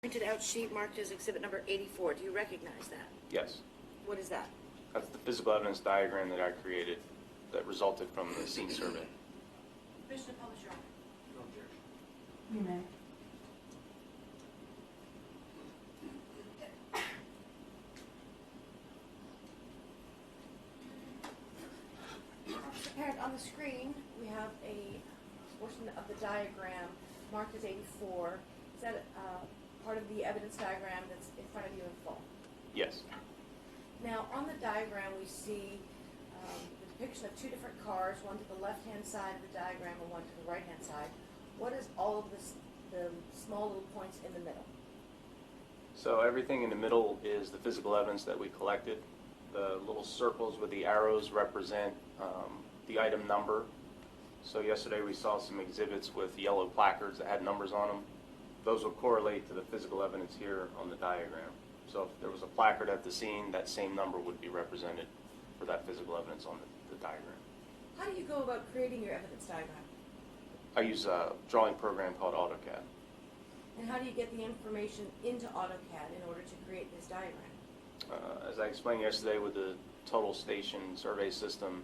Printed out sheet marked as exhibit number 84. Do you recognize that? Yes. What is that? That's the physical evidence diagram that I created that resulted from the scene survey. Permission to publish your honor. No objection. You may. Officer Parent, on the screen, we have a portion of the diagram marked as 84. Is that part of the evidence diagram that's in front of you in full? Yes. Now, on the diagram, we see the depiction of two different cars, one to the left-hand side of the diagram and one to the right-hand side. What is all of this, the small little points in the middle? So everything in the middle is the physical evidence that we collected. The little circles with the arrows represent the item number. So yesterday we saw some exhibits with yellow placards that had numbers on them. Those will correlate to the physical evidence here on the diagram. So if there was a placard at the scene, that same number would be represented for that physical evidence on the diagram. How do you go about creating your evidence diagram? I use a drawing program called AutoCAD. And how do you get the information into AutoCAD in order to create this diagram? As I explained yesterday with the total station survey system,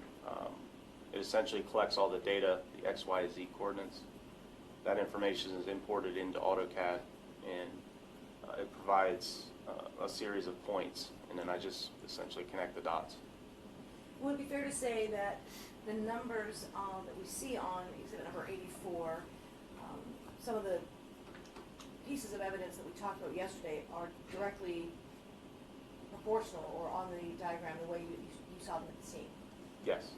it essentially collects all the data, the X, Y, Z coordinates. That information is imported into AutoCAD, and it provides a series of points, and then I just essentially connect the dots. Would it be fair to say that the numbers that we see on exhibit number 84, some of the pieces of evidence that we talked about yesterday are directly proportional or on the diagram the way you saw them at the scene? Yes.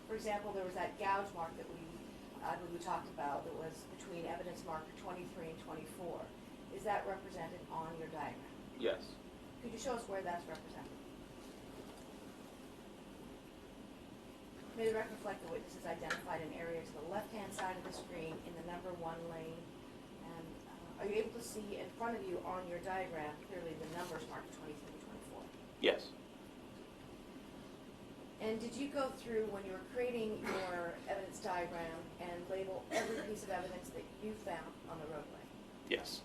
For example, there was that gouge mark that we talked about that was between evidence marker 23 and 24. Is that represented on your diagram? Yes. Could you show us where that's represented? May the record reflect the witnesses identified an area to the left-hand side of the screen in the number 1 lane. And are you able to see in front of you on your diagram clearly the numbers marked 23 and 24? Yes. And did you go through, when you were creating your evidence diagram, and label every piece of evidence that you found on the roadway? Yes.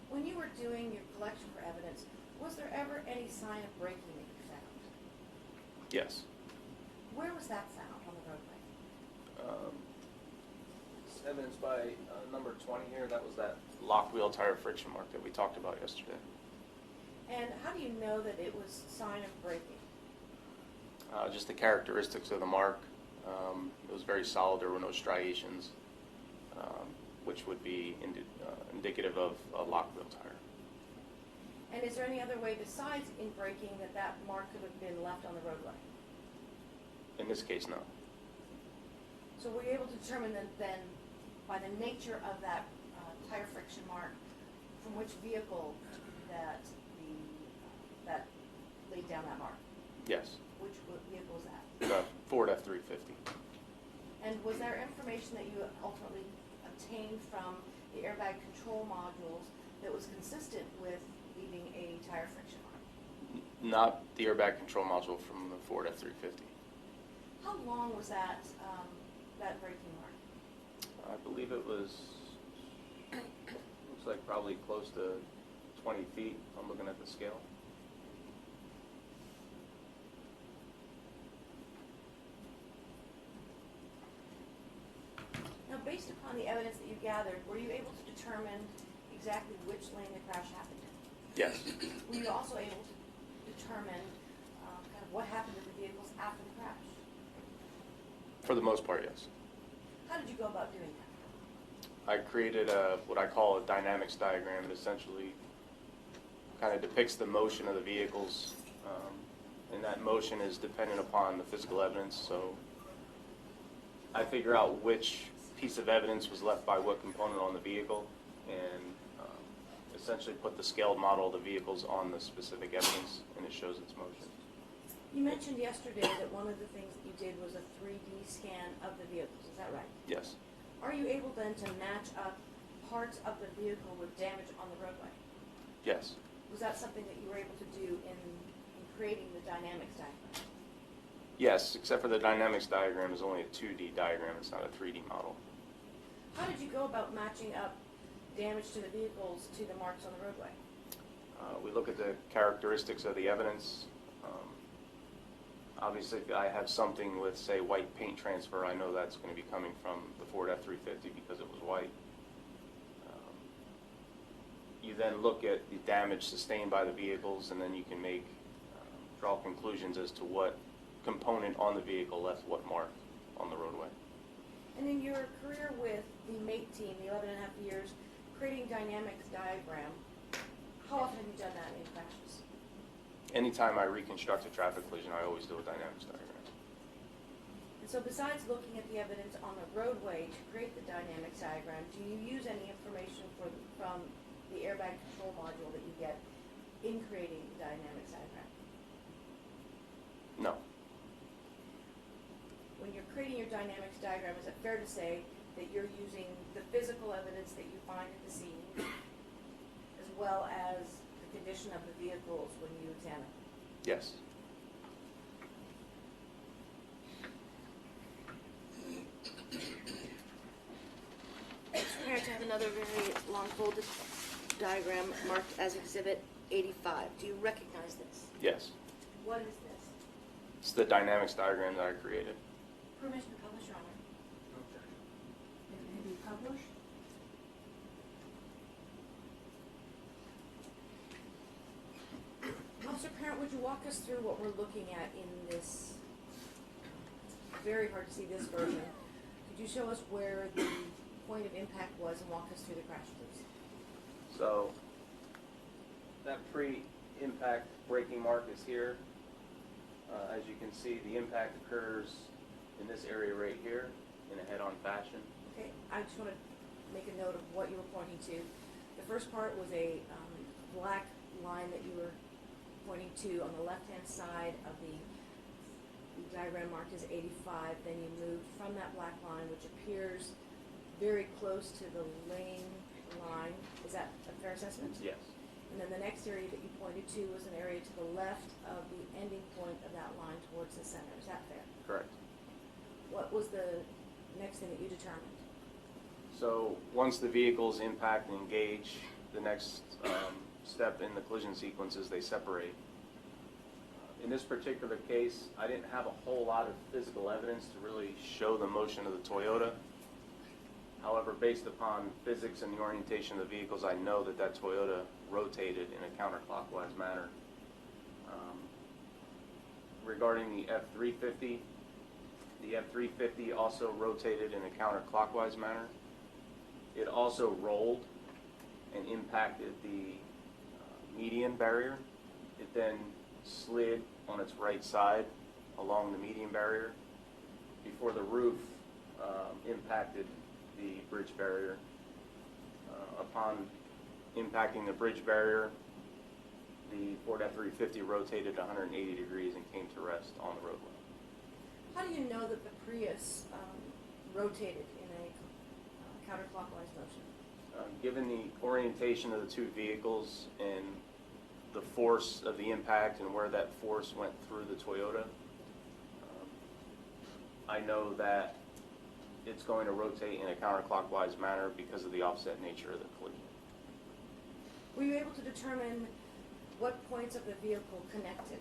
When you were doing your collection for evidence, was there ever any sign of braking that you found? Yes. Where was that found on the roadway? It's evidenced by number 20 here. That was that lock wheel tire friction mark that we talked about yesterday. And how do you know that it was sign of braking? Just the characteristics of the mark. It was very solid. There were no striations, which would be indicative of a lock wheel tire. And is there any other way besides in braking that that mark could have been left on the roadway? In this case, no. So were you able to determine that then, by the nature of that tire friction mark, from which vehicle that that laid down that mark? Yes. Which vehicle was that? The Ford F-350. And was there information that you ultimately obtained from the airbag control modules that was consistent with leaving a tire friction mark? Not the airbag control module from the Ford F-350. How long was that that braking mark? I believe it was, looks like probably close to 20 feet. I'm looking at the scale. Now, based upon the evidence that you gathered, were you able to determine exactly which lane the crash happened in? Yes. Were you also able to determine kind of what happened to the vehicles after the crash? For the most part, yes. How did you go about doing that? I created what I call a dynamics diagram. It essentially kind of depicts the motion of the vehicles, and that motion is dependent upon the physical evidence. So I figure out which piece of evidence was left by what component on the vehicle, and essentially put the scaled model of the vehicles on the specific evidence, and it shows its motion. You mentioned yesterday that one of the things that you did was a 3D scan of the vehicles. Is that right? Yes. Are you able then to match up parts of the vehicle with damage on the roadway? Yes. Was that something that you were able to do in creating the dynamics diagram? Yes, except for the dynamics diagram is only a 2D diagram. It's not a 3D model. How did you go about matching up damage to the vehicles to the marks on the roadway? We look at the characteristics of the evidence. Obviously, if I have something with, say, white paint transfer, I know that's going to be coming from the Ford F-350 because it was white. You then look at the damage sustained by the vehicles, and then you can make, draw conclusions as to what component on the vehicle left what mark on the roadway. And in your career with the MATE team, the 11 and a half years, creating dynamics diagram, how often have you done that in crashes? Anytime I reconstruct a traffic collision, I always do a dynamics diagram. And so besides looking at the evidence on the roadway to create the dynamics diagram, do you use any information from the airbag control module that you get in creating the dynamics diagram? No. When you're creating your dynamics diagram, is it fair to say that you're using the physical evidence that you find at the scene as well as the condition of the vehicles when you examine? Yes. Prepared to have another very long folded diagram marked as Exhibit 85. Do you recognize this? Yes. What is this? It's the dynamics diagram that I created. Permission to publish, Your Honor. Have you published? Officer Parent, would you walk us through what we're looking at in this, very hard to see this version. Could you show us where the point of impact was and walk us through the crash, please? So that pre-impact braking mark is here. As you can see, the impact occurs in this area right here in a head-on fashion. Okay, I just want to make a note of what you were pointing to. The first part was a black line that you were pointing to on the left-hand side of the diagram marked as 85. Then you moved from that black line, which appears very close to the lane line. Is that a fair assessment? Yes. And then the next area that you pointed to was an area to the left of the ending point of that line towards the center. Is that fair? Correct. What was the next thing that you determined? So once the vehicles impact and engage, the next step in the collision sequence is they separate. In this particular case, I didn't have a whole lot of physical evidence to really show the motion of the Toyota. However, based upon physics and the orientation of the vehicles, I know that that Toyota rotated in a counterclockwise manner. Regarding the F-350, the F-350 also rotated in a counterclockwise manner. It also rolled and impacted the median barrier. It then slid on its right side along the median barrier before the roof impacted the bridge barrier. Upon impacting the bridge barrier, the Ford F-350 rotated 180 degrees and came to rest on the roadway. How do you know that the Prius rotated in a counterclockwise motion? Given the orientation of the two vehicles and the force of the impact and where that force went through the Toyota, I know that it's going to rotate in a counterclockwise manner because of the offset nature of the collision. Were you able to determine what points of the vehicle connected?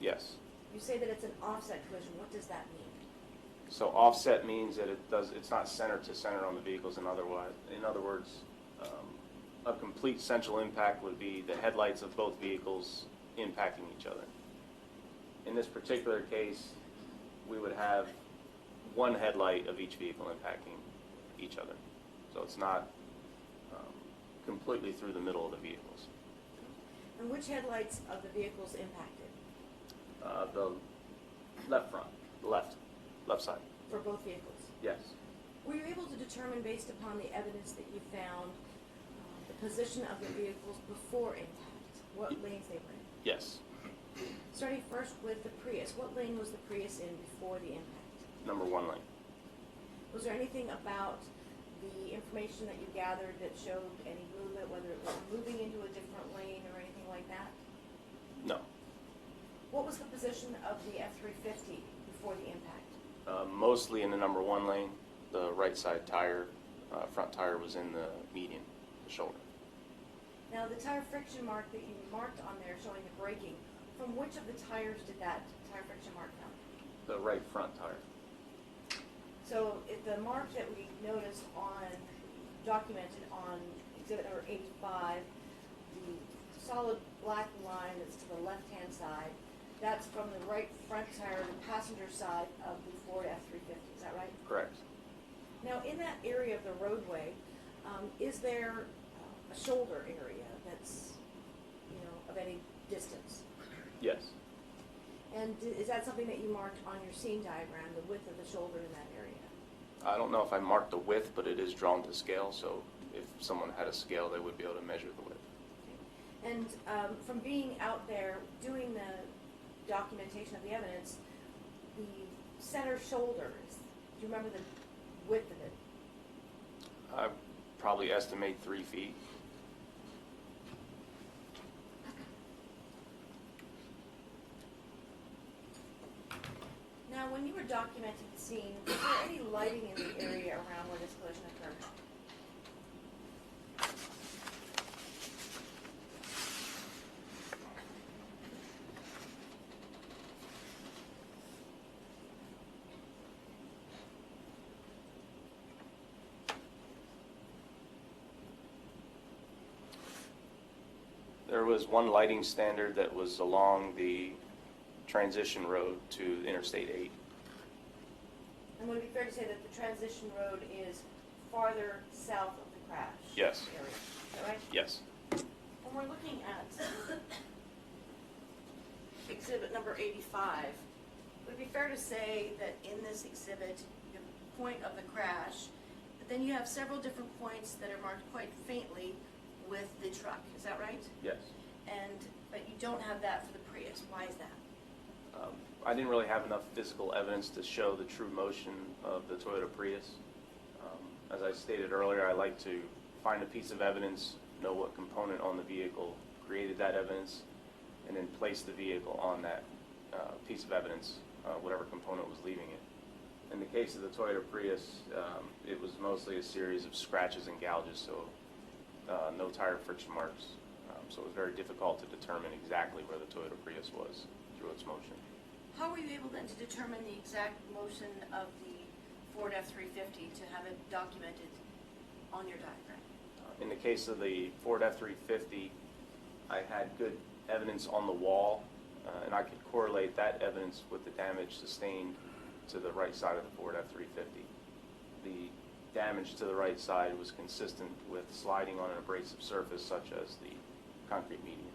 Yes. You say that it's an offset collision. What does that mean? So offset means that it's not center to center on the vehicles. In other words, a complete central impact would be the headlights of both vehicles impacting each other. In this particular case, we would have one headlight of each vehicle impacting each other. So it's not completely through the middle of the vehicles. And which headlights of the vehicles impacted? The left front, the left side. For both vehicles? Yes. Were you able to determine, based upon the evidence that you found, the position of the vehicles before impact? What lanes they were in? Yes. Starting first with the Prius, what lane was the Prius in before the impact? Number 1 lane. Was there anything about the information that you gathered that showed any movement, whether it was moving into a different lane or anything like that? No. What was the position of the F-350 before the impact? Mostly in the number 1 lane, the right side tire front tire was in the median, the shoulder. Now, the tire friction mark that you marked on there showing the braking, from which of the tires did that tire friction mark come? The right front tire. So if the mark that we noticed on, documented on exhibit number 85, the solid black line that's to the left-hand side, that's from the right front tire, the passenger side of the Ford F-350, is that right? Correct. Now, in that area of the roadway, is there a shoulder area that's, of any distance? Yes. And is that something that you marked on your scene diagram, the width of the shoulder in that area? I don't know if I marked the width, but it is drawn to scale, so if someone had a scale, they would be able to measure the width. Okay. And from being out there doing the documentation of the evidence, the center shoulder, do you remember the width of it? I probably estimate 3 feet. Now, when you were documenting the scene, was there any lighting in the area around where this collision occurred? There was one lighting standard that was along the transition road to Interstate 8. And would it be fair to say that the transition road is farther south of the crash? Yes. Area? Is that right? Yes. When we're looking at exhibit number 85, would it be fair to say that in this exhibit, you have the point of the crash, but then you have several different points that are marked quite faintly with the truck, is that right? Yes. But you don't have that for the Prius, why is that? I didn't really have enough physical evidence to show the true motion of the Toyota Prius. As I stated earlier, I like to find a piece of evidence, know what component on the vehicle created that evidence, and then place the vehicle on that piece of evidence, whatever component was leaving it. In the case of the Toyota Prius, it was mostly a series of scratches and gouges, so no tire friction marks. So it was very difficult to determine exactly where the Toyota Prius was through its motion. How were you able then to determine the exact motion of the Ford F-350 to have it documented on your diagram? In the case of the Ford F-350, I had good evidence on the wall, and I could correlate that evidence with the damage sustained to the right side of the Ford F-350. The damage to the right side was consistent with sliding on an abrasive surface such as the concrete median.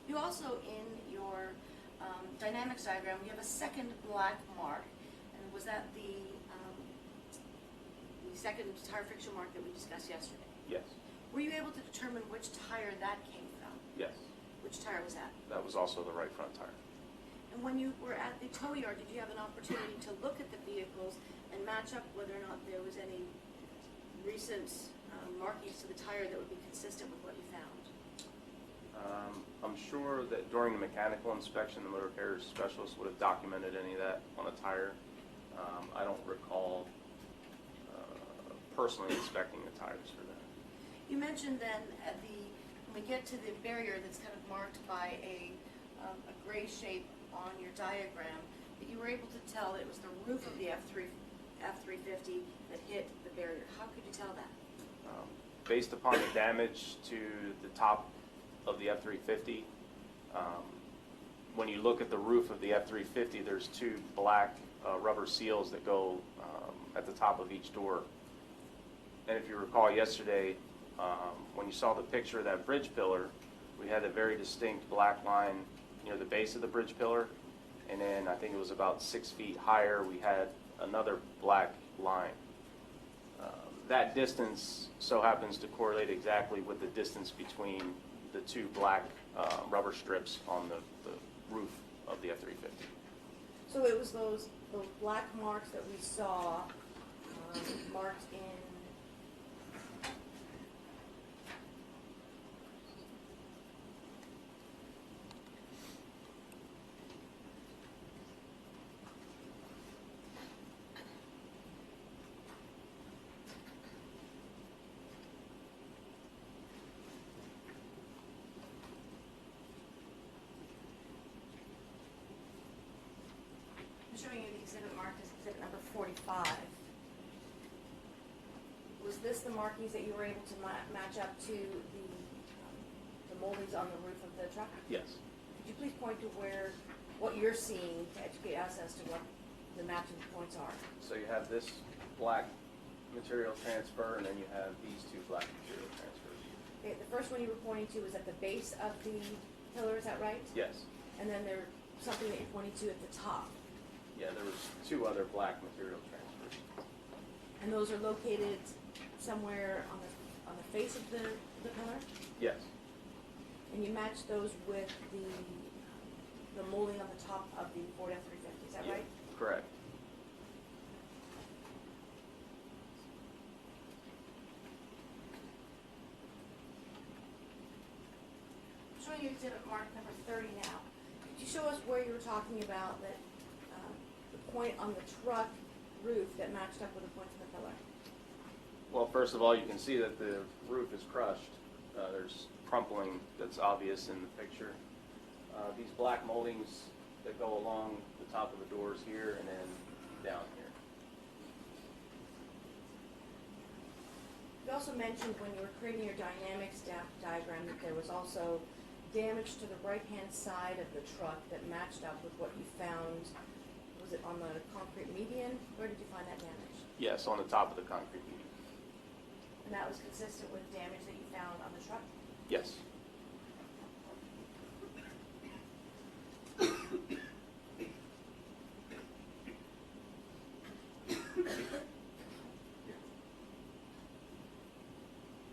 You also, in your dynamics diagram, you have a second black mark, and was that the second tire friction mark that we discussed yesterday? Yes. Were you able to determine which tire that came from? Yes. Which tire was that? That was also the right front tire. And when you were at the tow yard, did you have an opportunity to look at the vehicles and match up whether or not there was any recent markings to the tire that would be consistent with what you found? I'm sure that during the mechanical inspection, the motor carrier specialist would have documented any of that on a tire. I don't recall personally inspecting the tires for that. You mentioned then when we get to the barrier that's kind of marked by a gray shape on your diagram, that you were able to tell that it was the roof of the F-350 that hit the barrier. How could you tell that? Based upon the damage to the top of the F-350, when you look at the roof of the F-350, there's two black rubber seals that go at the top of each door. And if you recall yesterday, when you saw the picture of that bridge pillar, we had a very distinct black line near the base of the bridge pillar, and then I think it was about 6 feet higher, we had another black line. That distance so happens to correlate exactly with the distance between the two black rubber strips on the roof of the F-350. So it was those black marks that we saw marked in 5. Was this the markings that you were able to match up to the moldings on the roof of the truck? Yes. Could you please point to what you're seeing to educate us as to what the matching points are? So you have this black material transfer, and then you have these two black material transfers. Okay, the first one you were pointing to is at the base of the pillar, is that right? Yes. And then there's something that you're pointing to at the top. Yeah, there was two other black material transfers. And those are located somewhere on the face of the pillar? Yes. And you match those with the molding on the top of the Ford F-350, is that Yeah, right? correct. I'm showing you exhibit mark number 30 now. Could you show us where you were talking about that the point on the truck roof that matched up with the points on the pillar? Well, first of all, you can see that the roof is crushed. There's crumpling that's obvious in the picture. These black moldings that go along the top of the doors here and then down here. You also mentioned when you were creating your dynamics diagram that there was also damage to the right-hand side of the truck that matched up with what you found. Was it on the concrete median? Where did you find that damage? Yes, on the top of the concrete median. And that was consistent with damage that you found on the truck? Yes.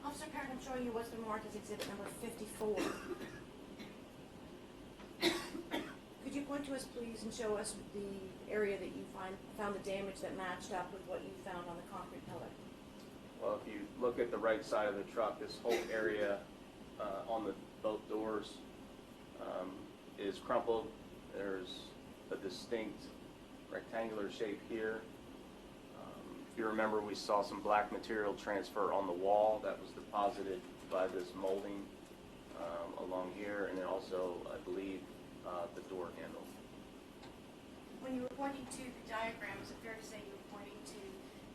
Officer Parent, I'm showing you what's been marked as exhibit number 54. Could you point to us, please, and show us the area that you found the damage that matched up with what you found on the concrete pillar? Well, if you look at the right side of the truck, this whole area on both doors is crumpled. There's a distinct rectangular shape here. If you remember, we saw some black material transfer on the wall that was deposited by this molding along here, and then also, I believe, the door handle. When you were pointing to the diagram, is it fair to say you were pointing to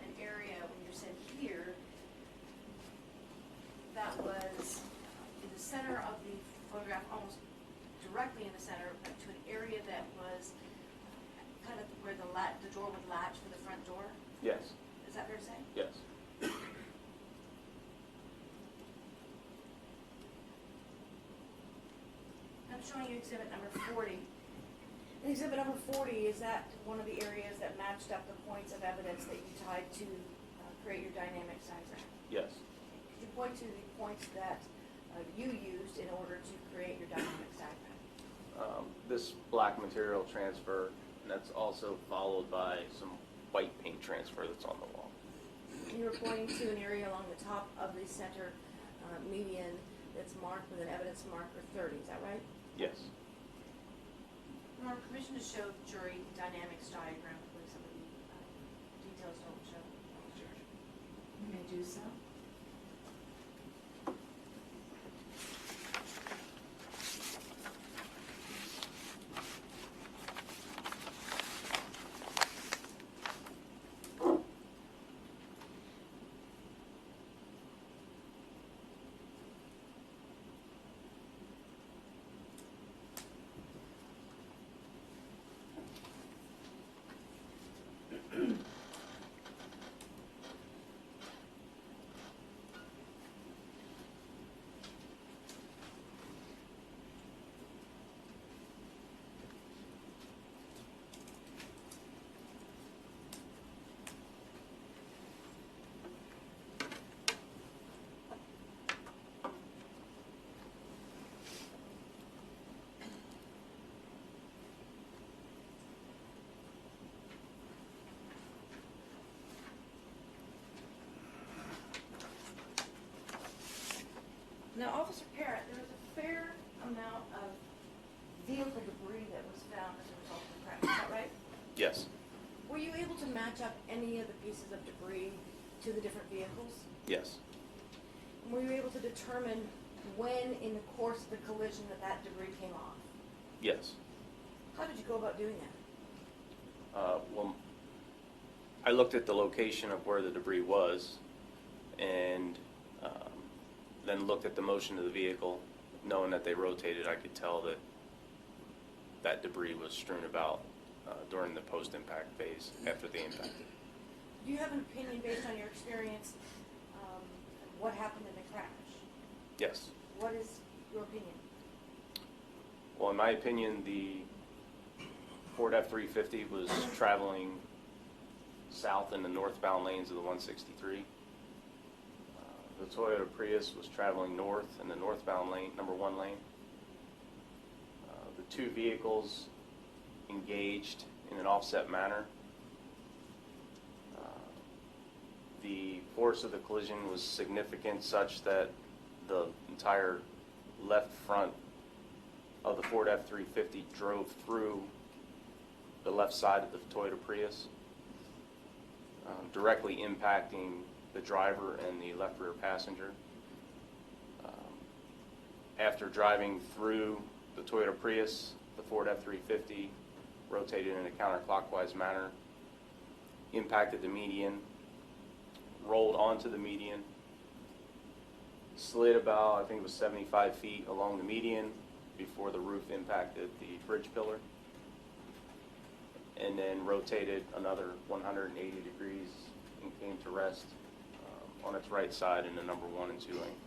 an area when you said here that was in the center of the photograph, almost directly in the center, but to an area that was kind of where the door would latch for the front door? Yes. Is that fair to say? Yes. I'm showing you exhibit number 40. In exhibit number 40, is that one of the areas that matched up the points of evidence that you tied to create your dynamics diagram? Yes. Could you point to the points that you used in order to create your dynamics diagram? This black material transfer, and that's also followed by some white paint transfer that's on the wall. You were pointing to an area along the top of the center median that's marked with an evidence marker 30, is that right? Yes. Your permission to show the jury the dynamics diagram, please, some of the details don't show. You may do so. Now, Officer Parrott, there was a fair amount of vehicle debris that was found as a result of the crash, is that right? Yes. Were you able to match up any of the pieces of debris to the different vehicles? Yes. And were you able to determine when in the course of the collision that debris came off? Yes. How did you go about doing that? Well, I looked at the location of where the debris was and then looked at the motion of the vehicle. Knowing that they rotated, I could tell that that debris was strewn about during the post-impact phase after they impacted. Do you have an opinion based on your experience, what happened in the crash? Yes. What is your opinion? Well, in my opinion, the Ford F-350 was traveling south in the northbound lanes of the 163. The Toyota Prius was traveling north in the northbound lane, number 1 lane. The two vehicles engaged in an offset manner. The force of the collision was significant such that the entire left front of the Ford F-350 drove through the left side of the Toyota Prius, directly impacting the driver and the left rear passenger. After driving through the Toyota Prius, the Ford F-350 rotated in a counterclockwise manner, impacted the median, rolled onto the median, slid about, I think it was 75 feet along the median before the roof impacted the bridge pillar, and then rotated another 180 degrees and came to rest on its right side in the number 1 and 2 lane.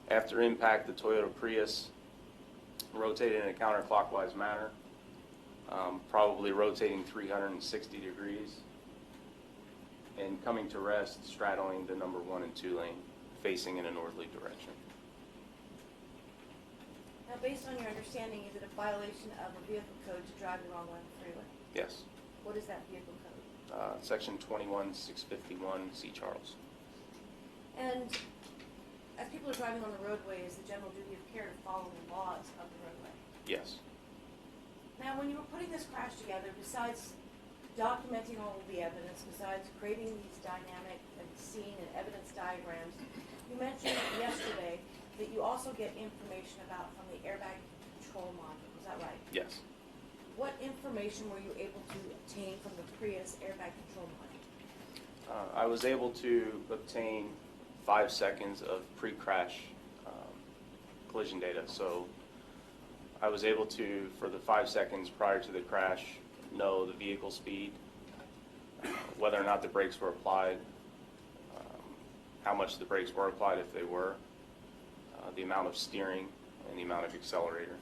After impact, the Toyota Prius rotated in a counterclockwise manner, probably rotating 360 degrees, and coming to rest straddling the number 1 and 2 lane, facing in a northerly direction. Now, based on your understanding, is it a violation of a vehicle code to drive the wrong way on the freeway? Yes. What is that vehicle code? Section 21651 C. Charles. And as people are driving on the roadway, is the general duty of care to follow the laws of the roadway? Yes. Now, when you were putting this crash together, besides documenting all of the evidence, besides creating these dynamic and scene and evidence diagrams, you mentioned yesterday that you also get information about from the airbag control module. Is that right? Yes. What information were you able to obtain from the Prius airbag control module? I was able to obtain 5 seconds of pre-crash collision data. So I was able to, for the 5 seconds prior to the crash, know the vehicle speed, whether or not the brakes were applied, how much the brakes were applied if they were, the amount of steering, and the amount of accelerator.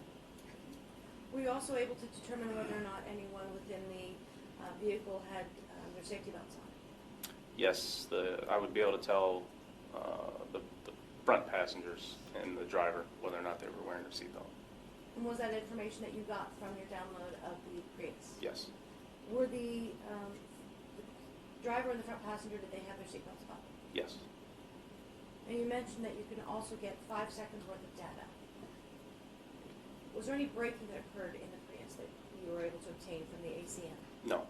Were you also able to determine whether or not anyone within the vehicle had their safety belts on? Yes, I would be able to tell the front passengers and the driver whether or not they were wearing their seatbelt. And was that information that you got from your download of the Prius? Yes. Were the driver and the front passenger, did they have their seatbelts on? Yes. And you mentioned that you can also get 5 seconds worth of data. Was there any braking that occurred in the Prius that you were able to obtain from the ACM? No.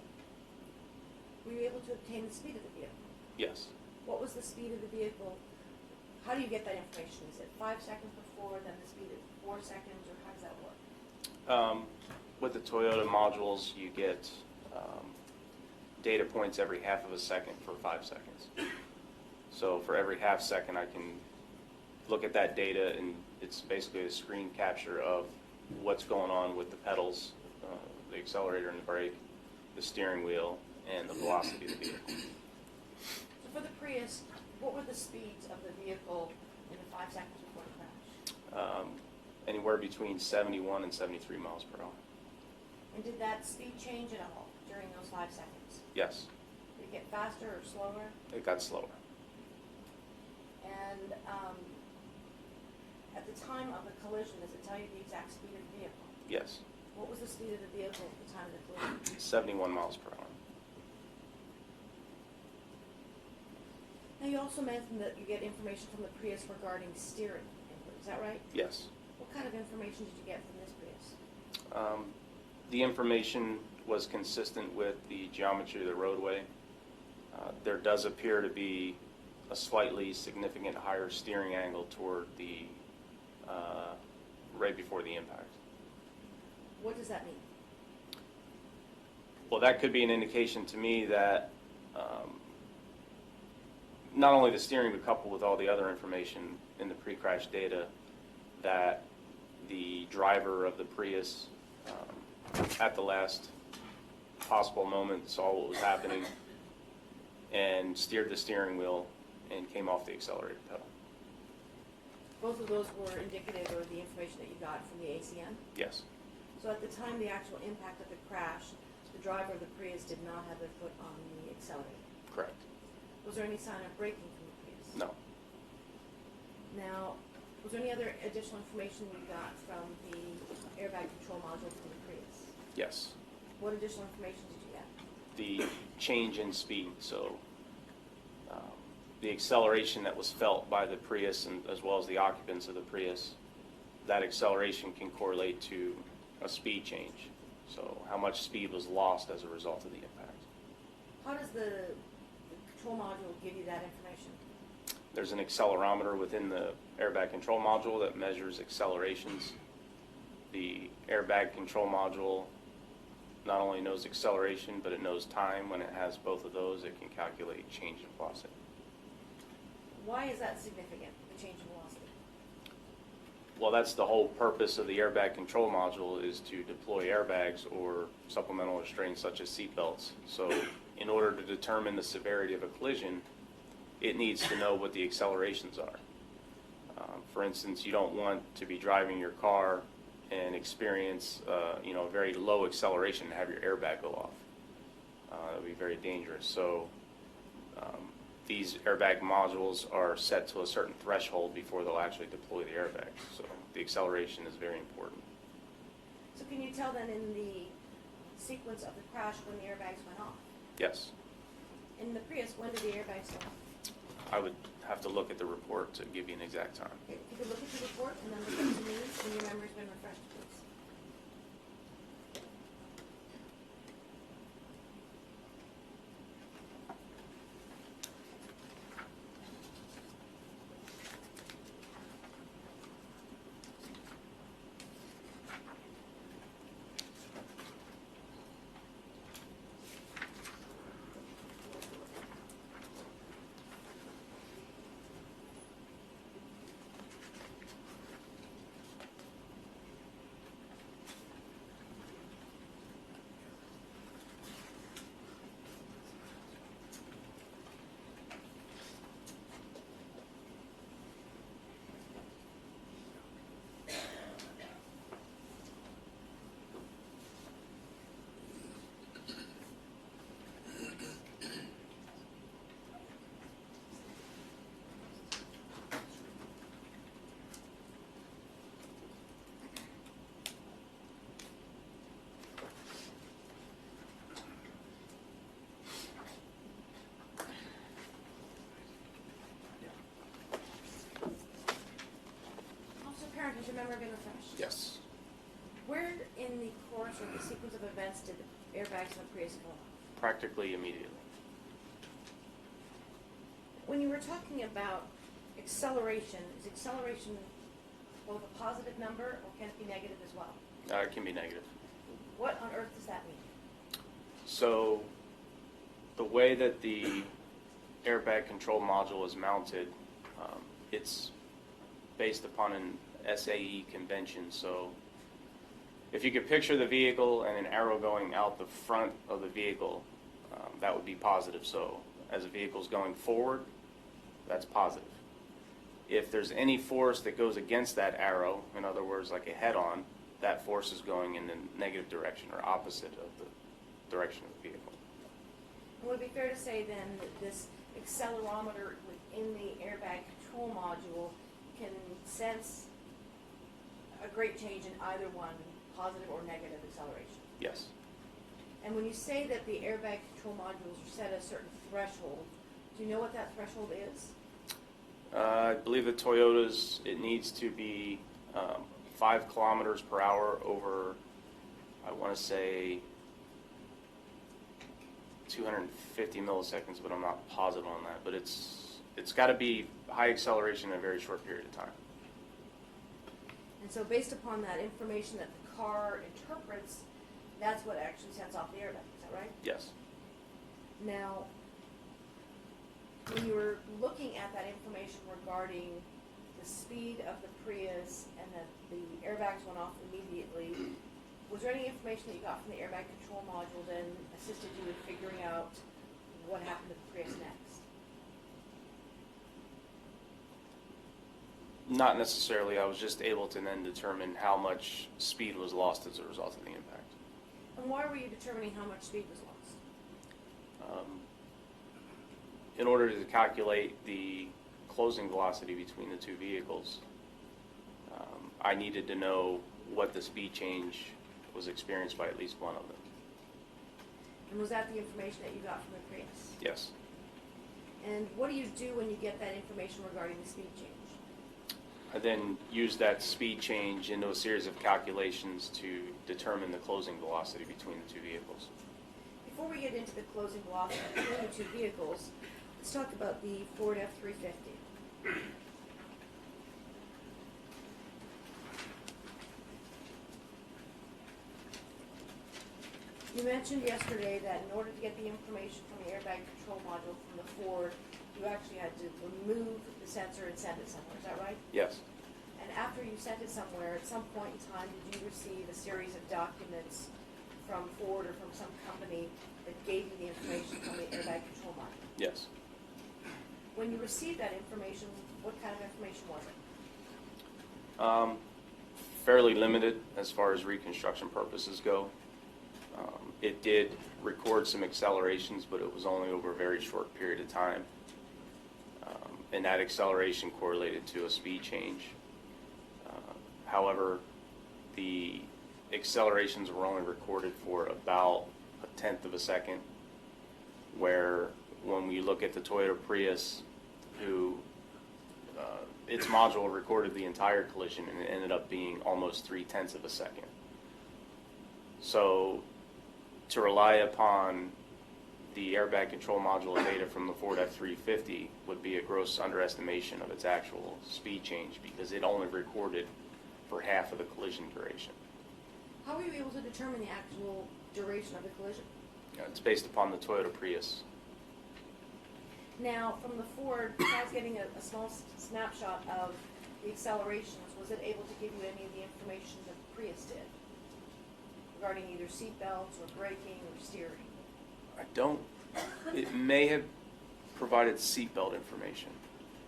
Were you able to obtain the speed of the vehicle? Yes. What was the speed of the vehicle? How do you get that information? Is it 5 seconds before, then the speed is 4 seconds, or how does that work? With the Toyota modules, you get data points every half of a second for 5 seconds. So for every half second, I can look at that data, and it's basically a screen capture of what's going on with the pedals, the accelerator and the brake, the steering wheel, and the velocity of the vehicle. So for the Prius, what were the speeds of the vehicle in the 5 seconds before the crash? Anywhere between 71 and 73 miles per hour. And did that speed change at all during those 5 seconds? Yes. Did it get faster or slower? It got slower. And at the time of the collision, does it tell you the exact speed of the vehicle? Yes. What was the speed of the vehicle at the time of the collision? 71 miles per hour. Now, you also mentioned that you get information from the Prius regarding steering input. Is that right? Yes. What kind of information did you get from this Prius? The information was consistent with the geometry of the roadway. There does appear to be a slightly significant higher steering angle toward the right before the impact. What does that mean? Well, that could be an indication to me that not only the steering, but coupled with all the other information in the pre-crash data, that the driver of the Prius at the last possible moment saw what was happening and steered the steering wheel and came off the accelerator pedal. Both of those were indicative of the information that you got from the ACM? Yes. So at the time of the actual impact of the crash, the driver of the Prius did not have their foot on the accelerator? Correct. Was there any sign of braking from the Prius? No. Now, was there any other additional information you got from the airbag control module from the Prius? Yes. What additional information did you get? The change in speed, so the acceleration that was felt by the Prius and as well as the occupants of the Prius, that acceleration can correlate to a speed change. So how much speed was lost as a result of the impact. How does the control module give you that information? There's an accelerometer within the airbag control module that measures accelerations. The airbag control module not only knows acceleration, but it knows time. When it has both of those, it can calculate change in velocity. Why is that significant, the change in velocity? Well, that's the whole purpose of the airbag control module, is to deploy airbags or supplemental restraints such as seat belts. So in order to determine the severity of a collision, it needs to know what the accelerations are. For instance, you don't want to be driving your car and experience a very low acceleration and have your airbag go off. That would be very dangerous. So these airbag modules are set to a certain threshold before they'll actually deploy the airbag. So the acceleration is very important. So can you tell then in the sequence of the crash when the airbags went off? Yes, In the Prius, when did the airbags go off? I would have to look at the report to give you an exact time. Okay, if you could look at the report and then look at the news when your memory's been refreshed, please. Has your memory been refreshed? Yes. Where in the course or the sequence of events did the airbags in the Prius go off? Practically immediately. When you were talking about acceleration, is acceleration both a positive number or can it be negative as well? It can be negative. What on earth does that mean? So the way that the airbag control module is mounted, it's based upon an SAE convention. So if you could picture the vehicle and an arrow going out the front of the vehicle, that would be positive. So as a vehicle's going forward, that's positive. If there's any force that goes against that arrow, in other words, like a head-on, that force is going in the negative direction or opposite of the direction of the vehicle. Would it be fair to say then that this accelerometer within the airbag control module can sense a great change in either one, positive or negative acceleration? Yes. And when you say that the airbag control modules are set at a certain threshold, do you know what that threshold is? I believe the Toyotas, it needs to be 5 kilometers per hour over, I want to say, 250 milliseconds, but I'm not positive on that. But it's got to be high acceleration in a very short period of time. And so based upon that information that the car interprets, that's what actually sets off the airbag, is that right? Yes. Now, when you were looking at that information regarding the speed of the Prius and that the airbags went off immediately, was there any information that you got from the airbag control module then assisted you in figuring out what happened to the Prius next? Not necessarily. I was just able to then determine how much speed was lost as a result of the impact. And why were you determining how much speed was lost? In order to calculate the closing velocity between the two vehicles, I needed to know what the speed change was experienced by at least one of them. And was that the information that you got from the Prius? Yes. And what do you do when you get that information regarding the speed change? I then used that speed change into a series of calculations to determine the closing velocity between the two vehicles. Before we get into the closing velocity between the two vehicles, let's talk about the Ford F-350. You mentioned yesterday that in order to get the information from the airbag control module from the Ford, you actually had to remove the sensor and send it somewhere. Is that right? Yes. And after you sent it somewhere, at some point in time, did you receive a series of documents from Ford or from some company that gave you the information from the airbag control module? Yes. When you received that information, what kind of information was it? Fairly limited as far as reconstruction purposes go. It did record some accelerations, but it was only over a very short period of time. And that acceleration correlated to a speed change. However, the accelerations were only recorded for about 1/10 of a second, where when we look at the Toyota Prius, its module recorded the entire collision and it ended up being almost 3/10 of a second. So to rely upon the airbag control module data from the Ford F-350 would be a gross underestimation of its actual speed change because it only recorded for half of the collision duration. How were you able to determine the actual duration of the collision? It's based upon the Toyota Prius. Now, from the Ford, besides getting a small snapshot of the accelerations, was it able to give you any of the information that the Prius did regarding either seat belts or braking or steering? I don't, it may have provided seatbelt information,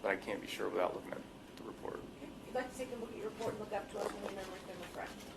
but I can't be sure without looking at the report. Okay. If you'd like to take a look at your report and look up to us when your memory's been refreshed.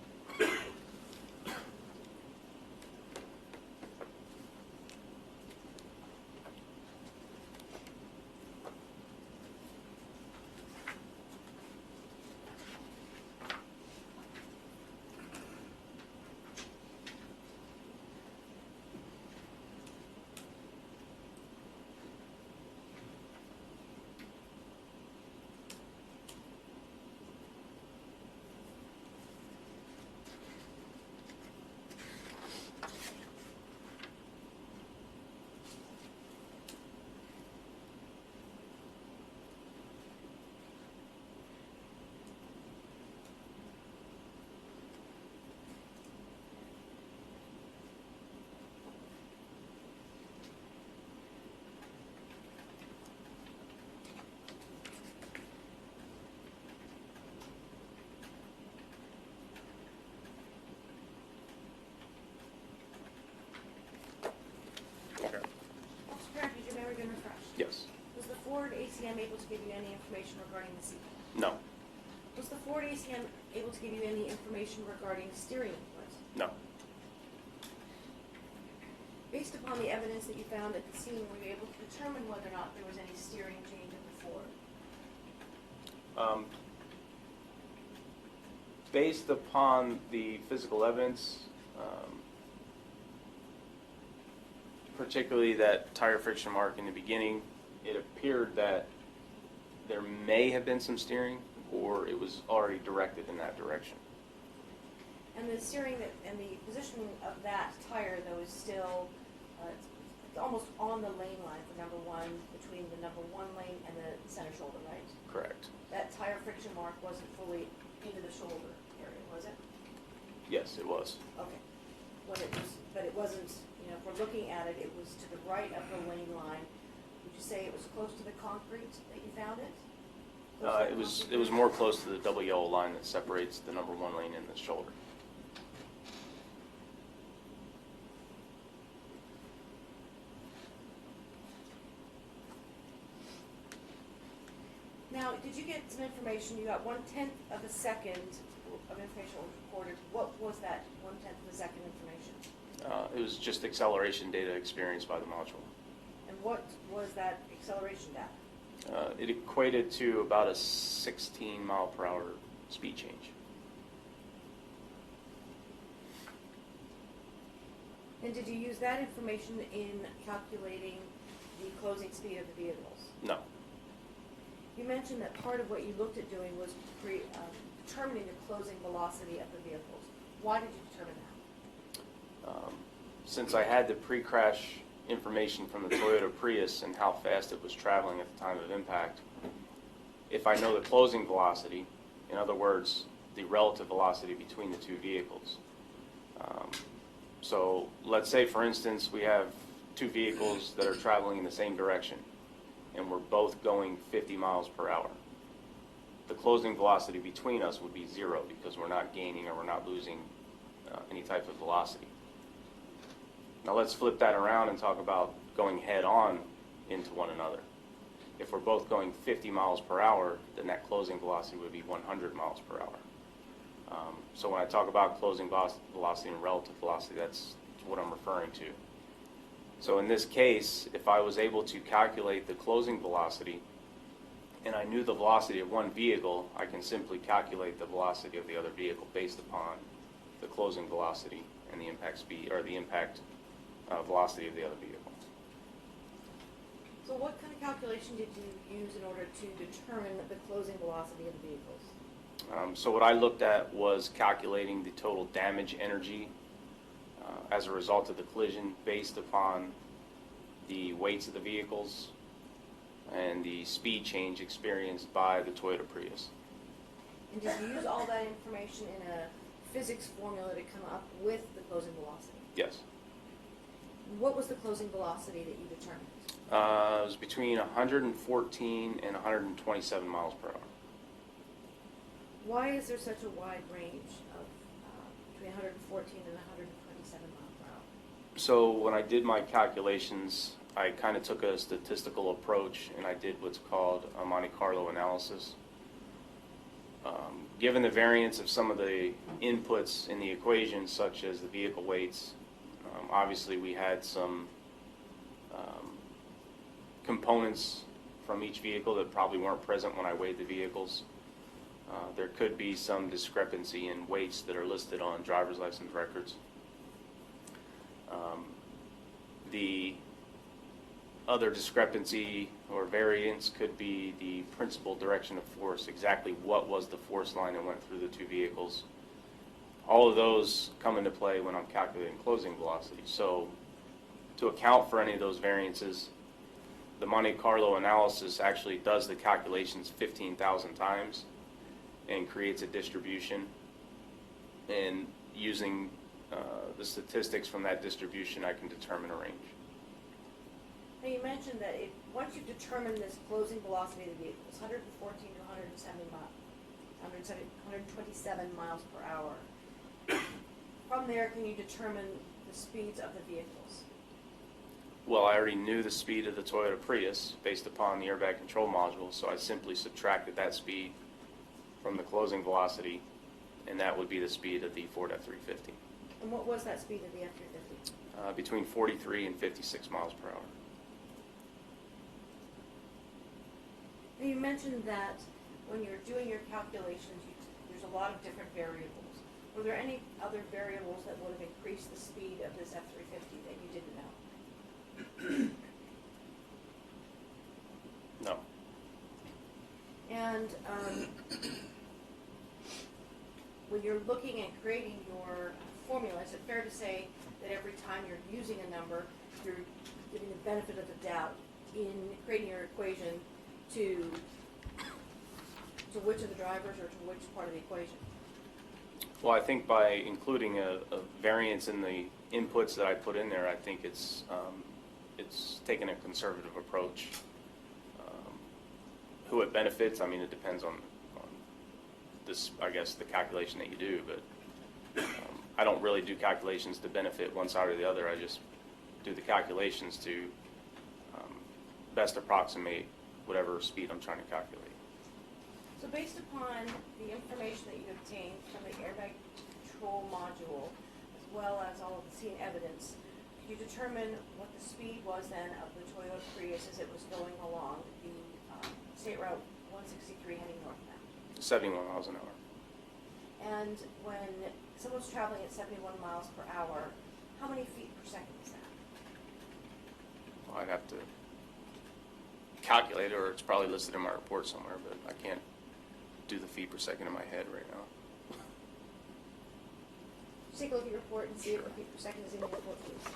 Okay. Officer Parent, has your memory been refreshed? Yes. Was the Ford ACM able to give you any information regarding the seat? No. Was the Ford ACM able to give you any information regarding steering input? No. Based upon the evidence that you found at the scene, were you able to determine whether or not there was any steering change in the Ford? Based upon the physical evidence, particularly that tire friction mark in the beginning, it appeared that there may have been some steering or it was already directed in that direction. And the steering and the positioning of that tire, though, is still it's almost on the lane line for number one, between the number one lane and the center shoulder, right? Correct. That tire friction mark wasn't fully into the shoulder area, was it? Yes, it was. Okay. But it wasn't, if we're looking at it, it was to the right of the lane line, you say it was close to the concrete that you found it? Close to the It concrete? was more close to the double yellow line that separates the number 1 lane and the shoulder. Now, did you get some information, you got 1/10 of a second of information recorded, what was that 1/10 of a second information? It was just acceleration data experienced by the module. And what was that acceleration data? It equated to about a 16 mile per hour speed change. And did you use that information in calculating the closing speed of the vehicles? No. You mentioned that part of what you looked at doing was determining the closing velocity of the vehicles. Why did you determine that? Since I had the pre-crash information from the Toyota Prius and how fast it was traveling at the time of impact, if I know the closing velocity, in other words, the relative velocity between the two vehicles. So let's say, for instance, we have two vehicles that are traveling in the same direction, and we're both going 50 miles per hour. The closing velocity between us would be 0 because we're not gaining or we're not losing any type of velocity. Now let's flip that around and talk about going head-on into one another. If we're both going 50 miles per hour, then that closing velocity would be 100 miles per hour. So when I talk about closing velocity and relative velocity, that's what I'm referring to. So in this case, if I was able to calculate the closing velocity and I knew the velocity of one vehicle, I can simply calculate the velocity of the other vehicle based upon the closing velocity and the impact speed, or the impact velocity of the other vehicle. So what kind of calculation did you use in order to determine the closing velocity of the vehicles? So what I looked at was calculating the total damage energy as a result of the collision based upon the weights of the vehicles and the speed change experienced by the Toyota Prius. And did you use all that information in a physics formula to come up with the closing velocity? Yes. What was the closing velocity that you determined? It was between 114 and 127 miles per hour. Why is there such a wide range of between 114 and 127 miles per hour? So when I did my calculations, I kind of took a statistical approach and I did what's called a Monte Carlo analysis. Given the variance of some of the inputs in the equation, such as the vehicle weights, obviously we had some components from each vehicle that probably weren't present when I weighed the vehicles. There could be some discrepancy in weights that are listed on driver's license records. The other discrepancy or variance could be the principal direction of force, exactly what was the force line that went through the two vehicles. All of those come into play when I'm calculating closing velocity. So to account for any of those variances, the Monte Carlo analysis actually does the calculations 15,000 times and creates a distribution, and using the statistics from that distribution, I can determine a range. Now you mentioned that once you've determined this closing velocity of the vehicles, 114 to 127 miles per hour, from there can you determine the speeds of the vehicles? Well, I already knew the speed of the Toyota Prius based upon the airbag control module, so I simply subtracted that speed from the closing velocity, and that would be the speed of the Ford F-350. And what was that speed of the F-350? Between 43 and 56 miles per hour. Now you mentioned that when you're doing your calculations, there's a lot of different variables. Were there any other variables that would have increased the speed of this F-350 that you didn't know? No. And when you're looking at creating your formula, is it fair to say that every time you're using a number, you're giving the benefit of the doubt in creating your equation to which of the drivers or to which part of the equation? Well, I think by including a variance in the inputs that I put in there, I think it's it's taken a conservative approach. Who it benefits, I mean, it depends on this, I guess, the calculation that you do, but I don't really do calculations to benefit one side or the other. I just do the calculations to best approximate whatever speed I'm trying to calculate. So based upon the information that you obtained from the airbag control module, as well as all of the scene evidence, could you determine what the speed was then of the Toyota Prius as it was going along the State Route 163 heading northbound? 71 miles an hour. And when someone's traveling at 71 miles per hour, how many feet per second is that? Well, I'd have to calculate it, or it's probably listed in my report somewhere, but I can't do the feet per second in my head right now. Take a look at your report and see what feet per second is in your report, please.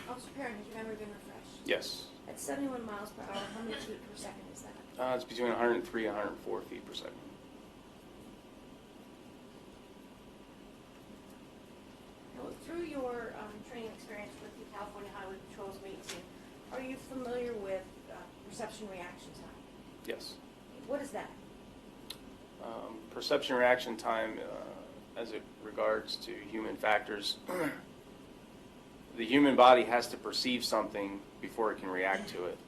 Officer Perrin, has your memory been refreshed? Yes. At 71 miles per hour, how many feet per second is that? It's between 103 and 104 feet per second. Now, through your training experience with the California Highway Patrol's meet team, are you familiar with perception reaction time? Yes. What is that? Perception reaction time, as it regards to human factors, the human body has to perceive something before it can react to it.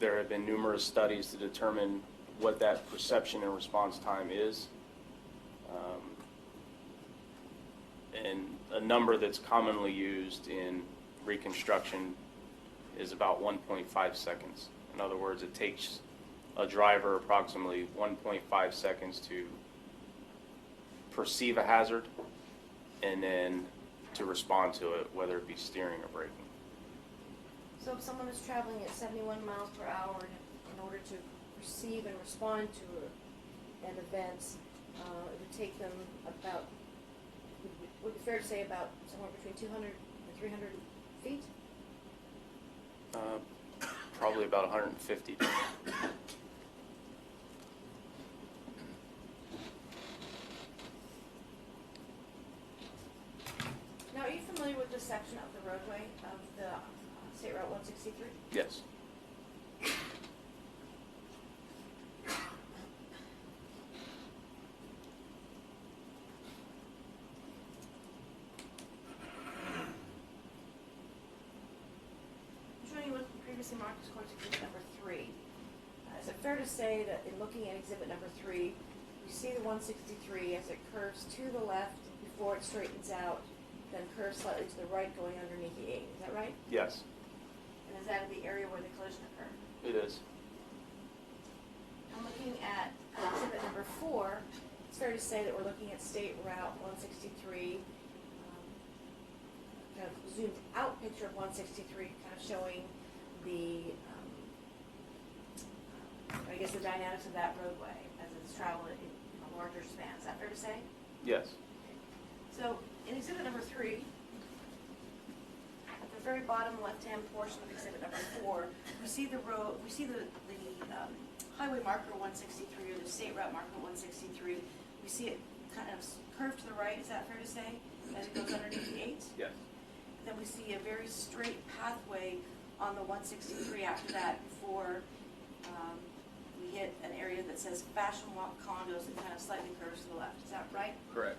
There have been numerous studies to determine what that perception and response time is. And a number that's commonly used in reconstruction is about 1.5 seconds. In other words, it takes a driver approximately 1.5 seconds to perceive a hazard and then to respond to it, whether it be steering or braking. So if someone is traveling at 71 miles per hour in order to perceive and respond to an event, it would take them about, would it be fair to say about somewhere between 200 and 300 feet? Probably about 150. Now, are you familiar with this section of the roadway of the State Route 163? Yes. I'm showing you what previously marked as course exhibit number 3. Is it fair to say that in looking at exhibit number 3, you see the 163 as it curves to the left before it straightens out, then curves slightly to the right going underneath the 8. Is that right? Yes, And is that the area where the collision occurred? it is. I'm looking at exhibit number 4. It's fair to say that we're looking at State Route 163, kind of zoomed out picture of 163, kind of showing the, I guess, the dynamics of that roadway as it's traveled in a larger span. Is that fair to say? Yes. So in exhibit number 3, at the very bottom left-hand portion of exhibit number 4, we see the road, we see the highway marker 163 or the state route marker 163. We see it kind of curve to the right. Is that fair to say? As it goes underneath the 8. Yes. Then we see a very straight pathway on the 163 after that before we hit an area that says Fashion Walk condos and kind of slightly curves to the left. Is that right? Correct.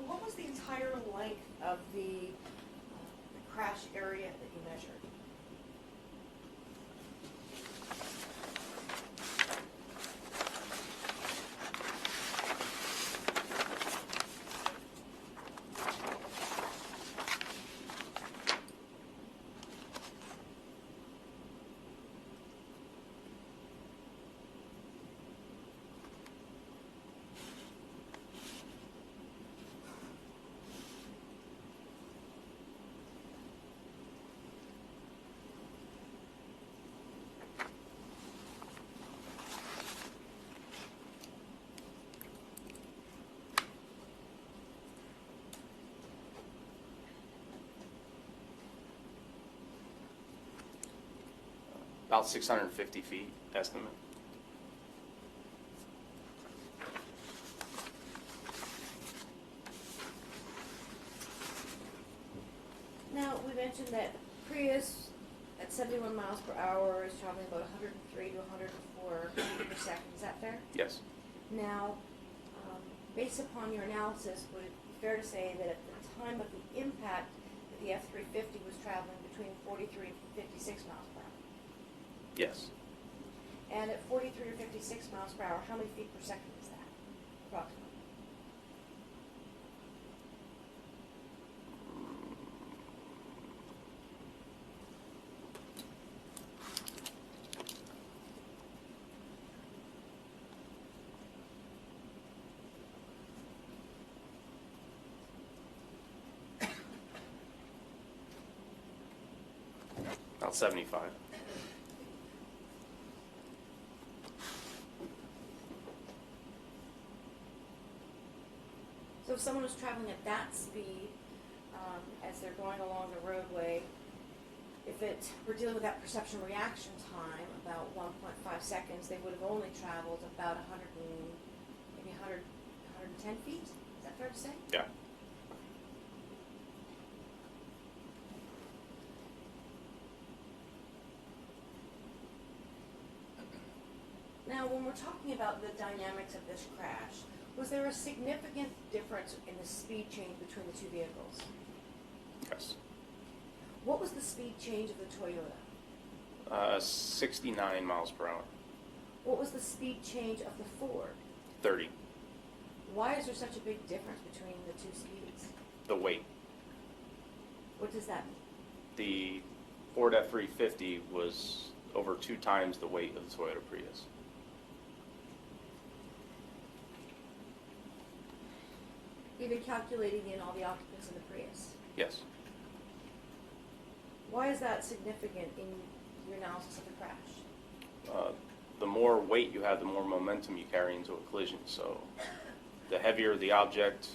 What was the entire length of the crash area that you measured? About 650 feet estimate. Now, we mentioned that Prius at 71 miles per hour is traveling about 103 to 104 feet per second. Is that fair? Yes. Now, based upon your analysis, would it be fair to say that at the time of the impact, that the F-350 was traveling between 43 and 56 miles per hour? Yes. And at 43 or 56 miles per hour, how many feet per second is that, approximately? About 75. So if someone was traveling at that speed, as they're going along the roadway, if we're dealing with that perception reaction time, about 1.5 seconds, they would have only traveled about 110 feet? Is that fair to say? Yeah. Now, when we're talking about the dynamics of this crash, was there a significant difference in the speed change between the two vehicles? Yes. What was the speed change of the Toyota? 69 miles per hour. What was the speed change of the Ford? 30. Why is there such a big difference between the two speeds? The weight. What does that mean? The Ford F-350 was over 2 times the weight of the Toyota Prius. Even calculating in all the occupants in the Prius. Yes. Why is that significant in your analysis of the crash? The more weight you have, the more momentum you carry into a collision. So the heavier the object,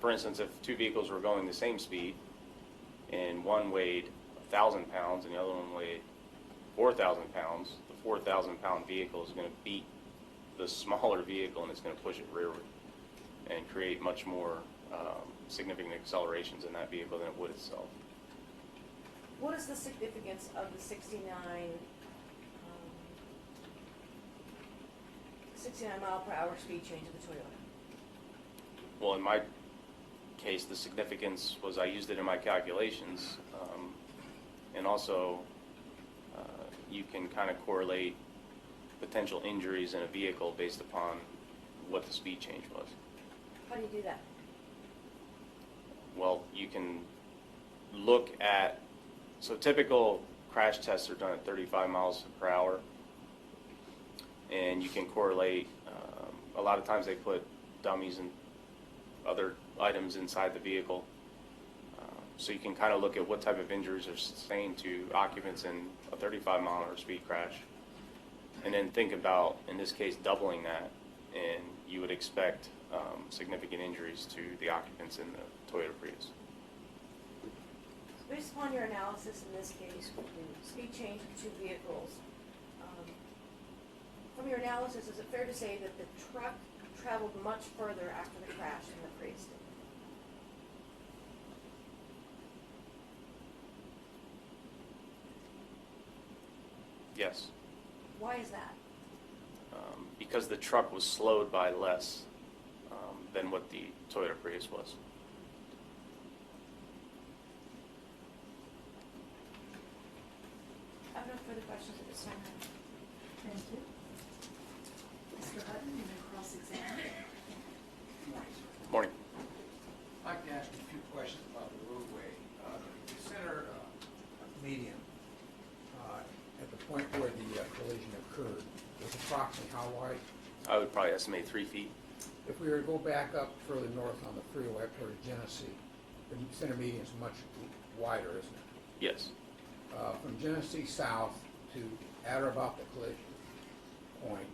for instance, if two vehicles were going the same speed and one weighed 1,000 pounds and the other one weighed 4,000 pounds, the 4,000 pound vehicle is going to beat the smaller vehicle and it's going to push it rearward and create much more significant accelerations in that vehicle than it would itself. What is the significance of the 69 mile per hour speed change of the Toyota? Well, in my case, the significance was I used it in my calculations, and also you can kind of correlate potential injuries in a vehicle based upon what the speed change was. How do you do that? Well, you can look at, so typical crash tests are done at 35 miles per hour, and you can correlate, a lot of times they put dummies and other items inside the vehicle, so you can kind of look at what type of injuries are sustained to occupants in a 35 mile an hour speed crash, and then think about, in this case, doubling that, and you would expect significant injuries to the occupants in the Toyota Prius. Based upon your analysis in this case, with the speed change of two vehicles, from your analysis, is it fair to say that the truck traveled much further after the crash than the Prius did? Yes. Why is that? Because the truck was slowed by less than what the Toyota Prius was. I have no further questions at this time. Thank you. Mr. Hutton, you may cross-examine. Morning. I'd like to ask you a few questions about the roadway. The center median at the point where the collision occurred was approximately how wide? I would probably estimate 3 feet. If we were to go back up further north on the freeway up toward Genesee, the center median is much wider, isn't it? Yes. From Genesee south to at or about the collision point,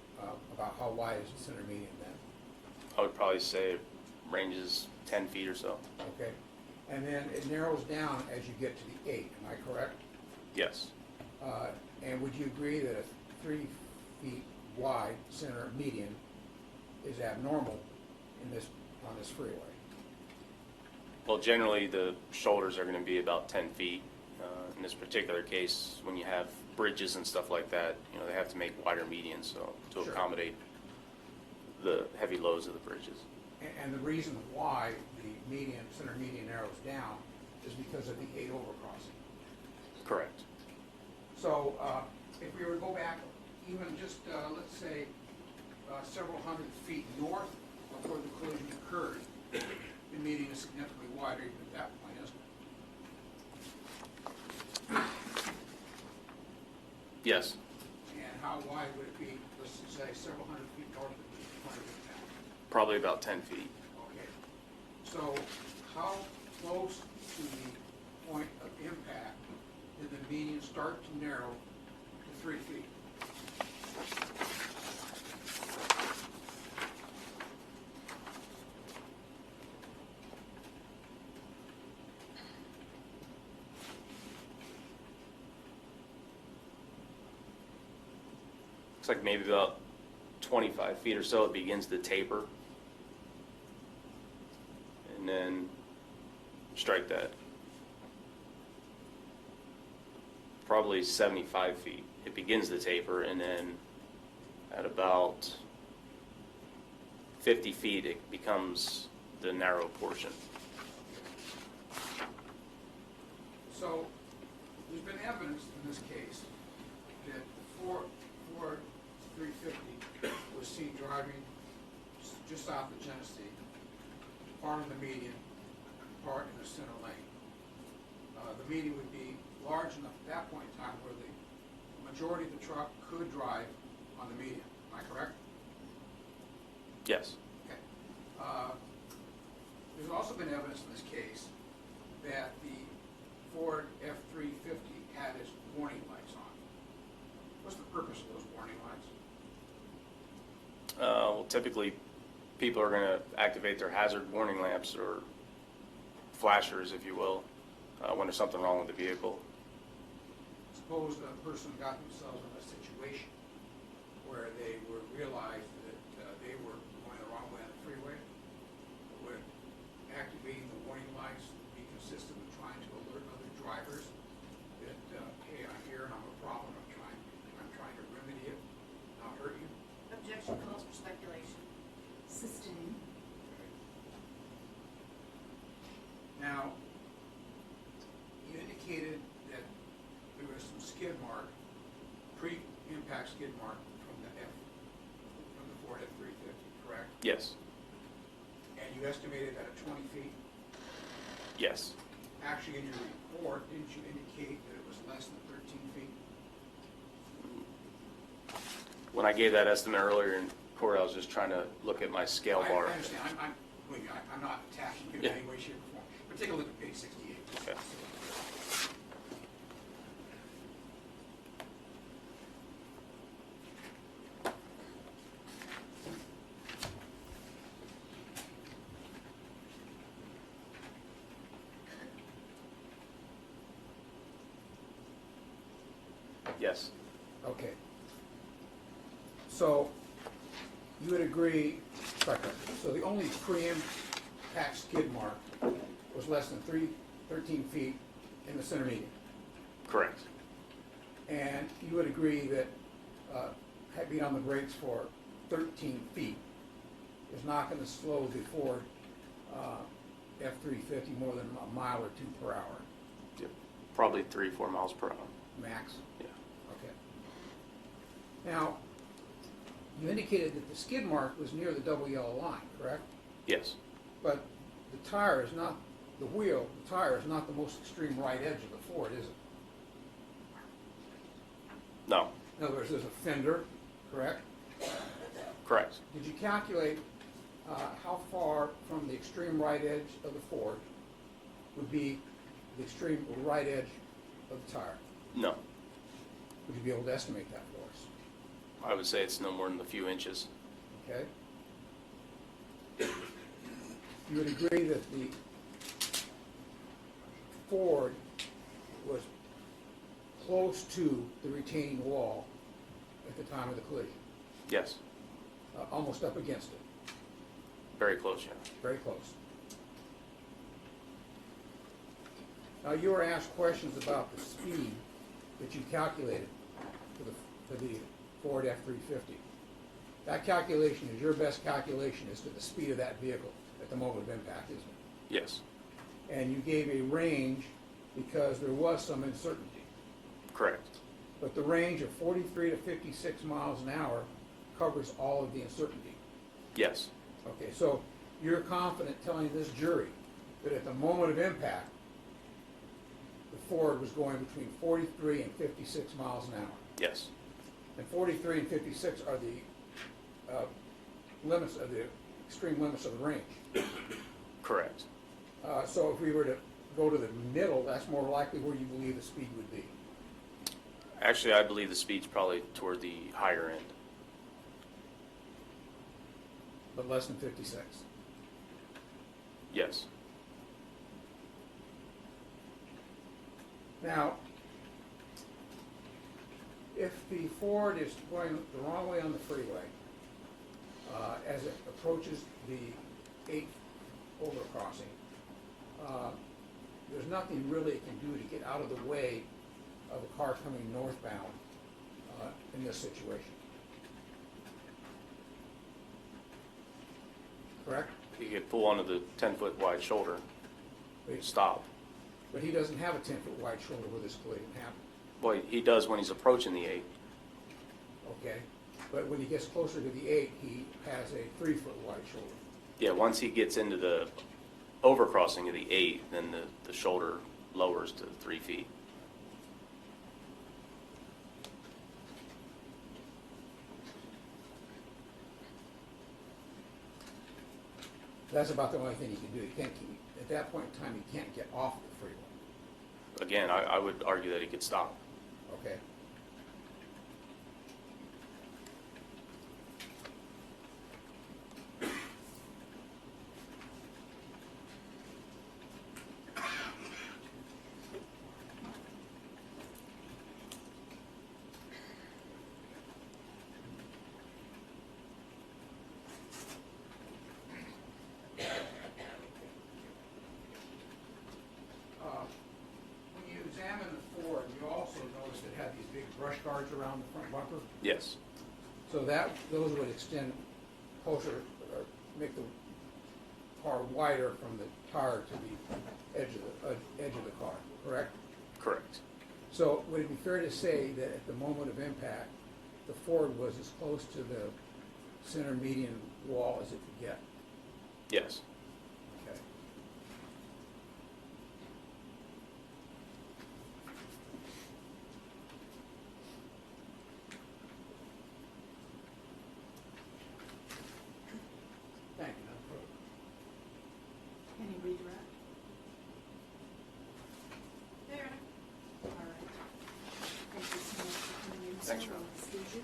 about how wide is the center median then? I would probably say it ranges 10 feet or so. Okay, and then it narrows down as you get to the 8, am I correct? Yes. And would you agree that a 3 feet wide center median is abnormal on this freeway? Well, generally the shoulders are going to be about 10 feet. In this particular case, when you have bridges and stuff like that, they have to make wider medians to Sure. accommodate the heavy loads of the bridges. And the reason why the center median narrows down is because of the 8 overcrossing. Correct. So if we were to go back even just, let's say, several hundred feet north of where the collision occurred, the median is significantly wider even at that point, isn't it? Yes. And how wide would it be, let's just say, several hundred feet north of the point of impact? Probably about 10 feet. Okay. So how close to the point of impact did the median start to narrow to 3 feet? Looks like maybe about 25 feet or so it begins to taper. And then strike that. Probably 75 feet. It begins to taper, and then at about 50 feet it becomes the narrow portion. So there's been evidence in this case that Ford 350 was seen driving just south of Genesee, part in the median, part in the center lane. The median would be large enough at that point in time where the majority of the truck could drive on the median. Am I correct? Yes. Okay. There's also been evidence in this case that the Ford F-350 had its warning lights on. What's the purpose of those warning lights? Well, typically people are going to activate their hazard warning lamps or flashers, if you will, when there's something wrong with the vehicle. Suppose a person got themselves in a situation where they realized that they were going the wrong way on the freeway. Would activating the warning lights be consistent with trying to alert other drivers that, hey, I'm here and I'm a problem, I'm trying to remedy it, not hurt you? Objection calls for speculation. Sustained. Now, you indicated that there was some skid mark, pre-impact skid mark from the Ford F-350, correct? Yes. And you estimated that at 20 feet? Yes. Actually, in your report, didn't you indicate that it was less than 13 feet? When I gave that estimate earlier in court, I was just trying to look at my scale bar. I understand. I'm not attacking you in Yeah. any way, shape, or form. But take a look at page 68. Okay. Yes. Okay. So, you would agree, so the only pre-impact skid mark was less than 13 feet in the center median. Correct. And you would agree that being on the brakes for 13 feet is not going to slow the Ford F-350 more than a mile or two per hour, Yep. Probably 3-4 miles per hour. max? Yeah. Okay. Now, you indicated that the skid mark was near the double yellow line, correct? Yes. But the tire is not, the tire is not the most extreme right edge of the Ford, is it? No. In other words, there's a fender, correct? Correct. Did you calculate how far from the extreme right edge of the Ford would be the extreme right edge of the tire? No. Would you be able to estimate that for us? I would say it's no more than a few inches. Okay? You would agree that the Ford was close to the retaining wall at the time of the collision, Yes. almost up against it, Very close, yeah. very close. Now, you were asked questions about the speed that you calculated for the Ford F-350. That calculation is your best calculation as to the speed of that vehicle at the moment of impact, isn't it? Yes. And you gave a range because there was some uncertainty. Correct. But the range of 43 to 56 miles an hour covers all of the uncertainty. Yes. Okay, so you're confident telling this jury that at the moment of impact, the Ford was going between 43 and 56 miles an hour. Yes. And 43 and 56 are the limits of the extreme limits of the range. Correct. So if we were to go to the middle, that's more likely where you believe the speed would be. Actually, I believe the speed's probably toward the higher end. But less than 56. Yes. Now, if the Ford is going the wrong way on the freeway, as it approaches the 8th overcrossing, there's nothing really it can do to get out of the way of a car coming northbound in this situation. Correct? You could pull onto the 10-foot wide shoulder, stop. But he doesn't have a 10-foot wide shoulder where this collision happened. Well, he does when he's approaching the 8. Okay? But when he gets closer to the 8, he has a 3-foot wide shoulder. Yeah, once he gets into the overcrossing of the 8, then the shoulder lowers to 3 feet. That's about the only thing he can do. He can't keep, at that point in time, he can't get off the freeway. Again, I would argue that he could stop. Okay? When you examine the Ford, you also notice it had these big brush guards around the front bumper. Yes. So those would extend closer, or make the car wider from the tire to the edge of the car, correct? Correct. So would it be fair to say that at the moment of impact, the Ford was as close to the center median wall as it could get? Yes. Okay. Thank you, Madam Clerk. Any redirect? There. All right. Thank you so much for coming in. Thanks, So Ron. we'll excuse you.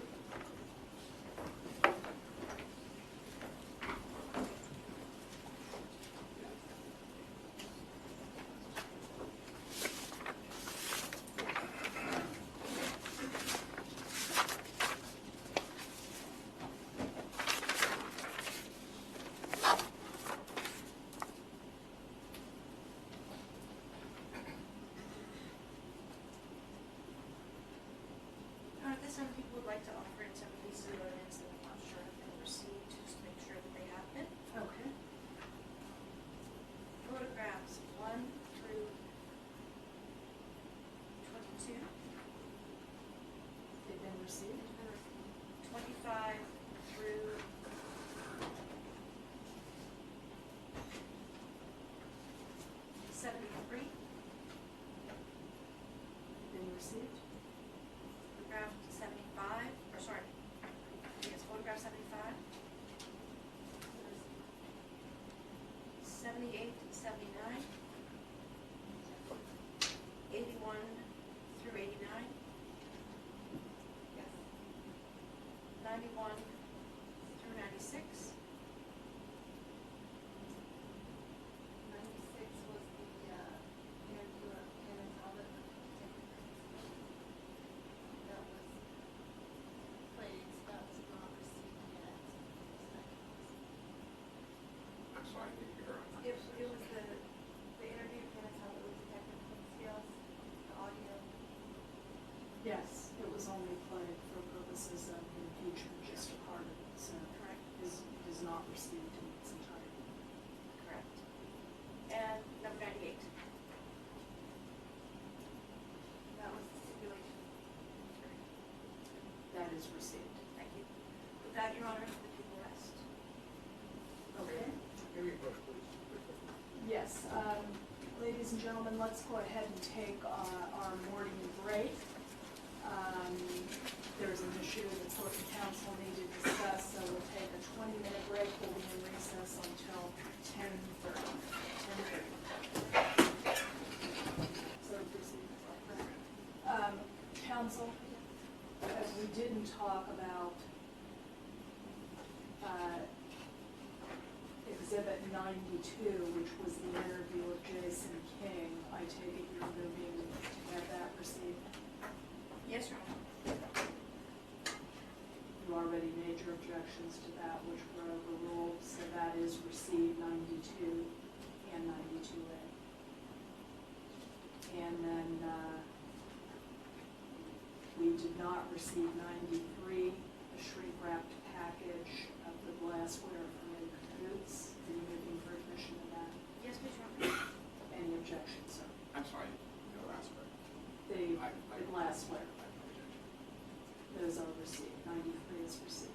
received. Photograph 75, or sorry, yes, photograph 75. 78, 79. 81 through 89. Yes. 91 through 96. 96 was the interview of Kenneth Talbot. That was claims that was not received yet. I'm sorry, I didn't hear her. It was the interview of Kenneth Talbot with Detective Quincy, the audio. Yes, it was only played for purposes of impeachment, just a part of it, so Correct. is not received in its entirety. Correct. And number 98. That was the stipulation. That is received. Thank you. With that, Your Honor, the people rest. Okay? Give me a brush, please. Yes, ladies and gentlemen, let's go ahead and take our morning break. There's an issue that Court and Counsel need to discuss, so we'll take a 20-minute break. We'll be in recess until 10:30. 10:30. So proceed. Counsel, as we didn't talk about Exhibit 92, which was the interview of Jason King, I take it you're moving to have that received? Yes, Your Honor. You already made your objections to that, which were overruled, so that is received 92 and 92A. And then we did not receive 93, a shrink-wrapped package of the glassware from Boots. Are you looking for admission to that? Yes, please, Your Honor. Any objections, sir? I'm sorry, no, that's right. The glassware, I have no objection. those are received, 93 is received.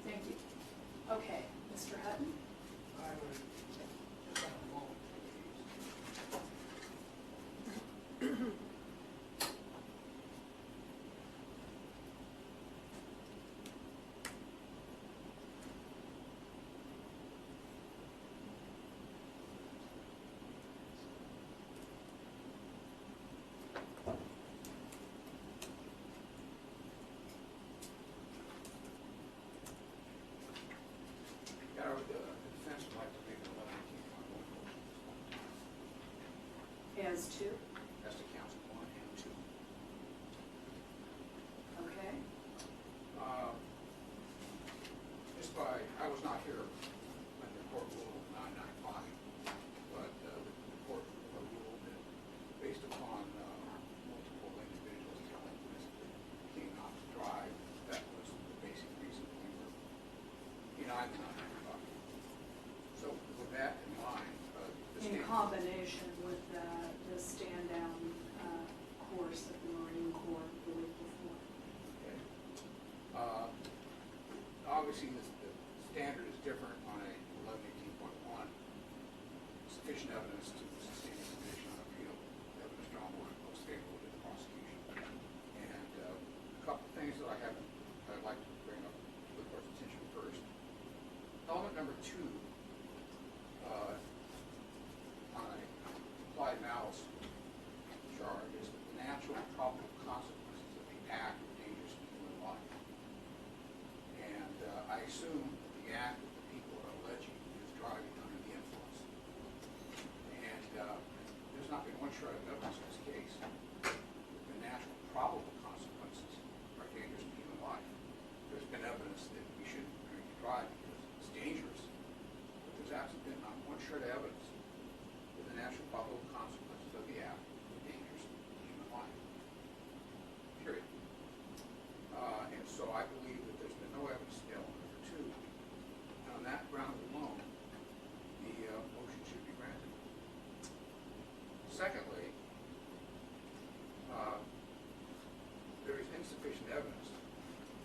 Thank you. Okay, Mr. Hutton? I would just have a moment, please. Yeah, the defense would like to make an 11-18 motion As to? as to counts 1 and 2. Okay. Just by, I was not here when the court ruled 995, but the court ruled that based upon multiple individuals telling Mr. King not to drive, that was the basic reason we were denied the 995. So with that in mind, the In state. combination with the stand-down course at the Marine Corps the week before. Okay. Obviously, the standard is different on a 11-18.1. Sufficient evidence to sustain a conviction on appeal. Evidence drawn most favorable to the prosecution. And a couple of things that I'd like to bring up to the court's attention first. Element number 2, on a applied malice charge, is that the natural and probable consequences of the act are dangerous to human life. And I assume that the act that the people are alleging is driving under the influence. And there's not been one shred of evidence in this case that the natural and probable consequences are dangerous to human life. There's been evidence that we shouldn't drink and drive because it's dangerous. But there's absolutely been not one shred of evidence that the natural and probable consequences of the act are dangerous to human life. Period. And so I believe that there's been no evidence to element number 2. And on that ground alone, the motion should be granted. Secondly, there is insufficient evidence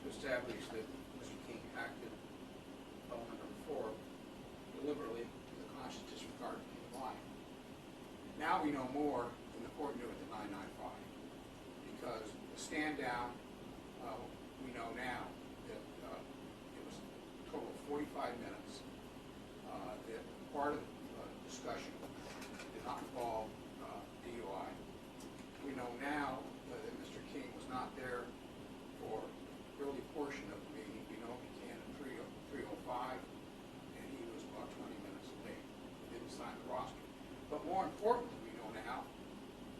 to establish that Mr. King acted, element number 4, deliberately with a conscious disregard of human life. Now now we know more than the court knew at the 995. Because the stand down, we know now that it was a total of 45 minutes. That part of the discussion did not involve DUI. We know now that Mr. King was not there for the early portion of the meeting. We know he began at 3:05, and he was about 20 minutes late. He didn't sign the roster. But more importantly, we know now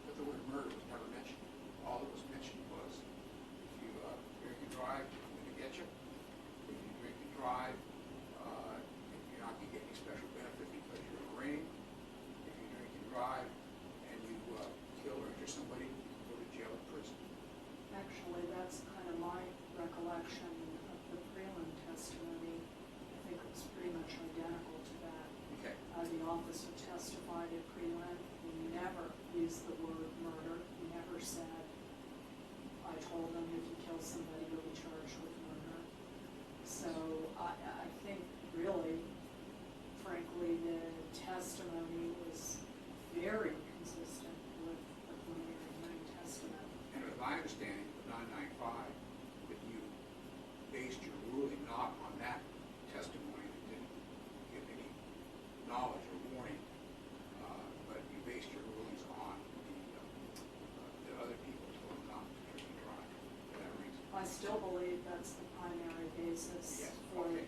that the word murder was never mentioned. All that was mentioned was, if you drink and drive, I'm going to get you. If you drink and drive, you're not going to get any special benefit because you're a Marine. If you drink and drive and you kill or injure somebody, you can go to jail or prison. Actually, that's kind of my recollection of the prelim testimony. I think it was pretty much identical to that. Okay. The officer testified at prelim. He never used the word murder. He never said, I told him if you kill somebody, you'll be charged with murder. So I think really, frankly, the testimony was very consistent with the preliminary hearing testimony. And it was my understanding of the 995 that you based your ruling not on that testimony that didn't give any knowledge or warning, but you based your rulings on the other people told them not to drink and drive for that reason. I still believe that's the primary basis Yes, for okay.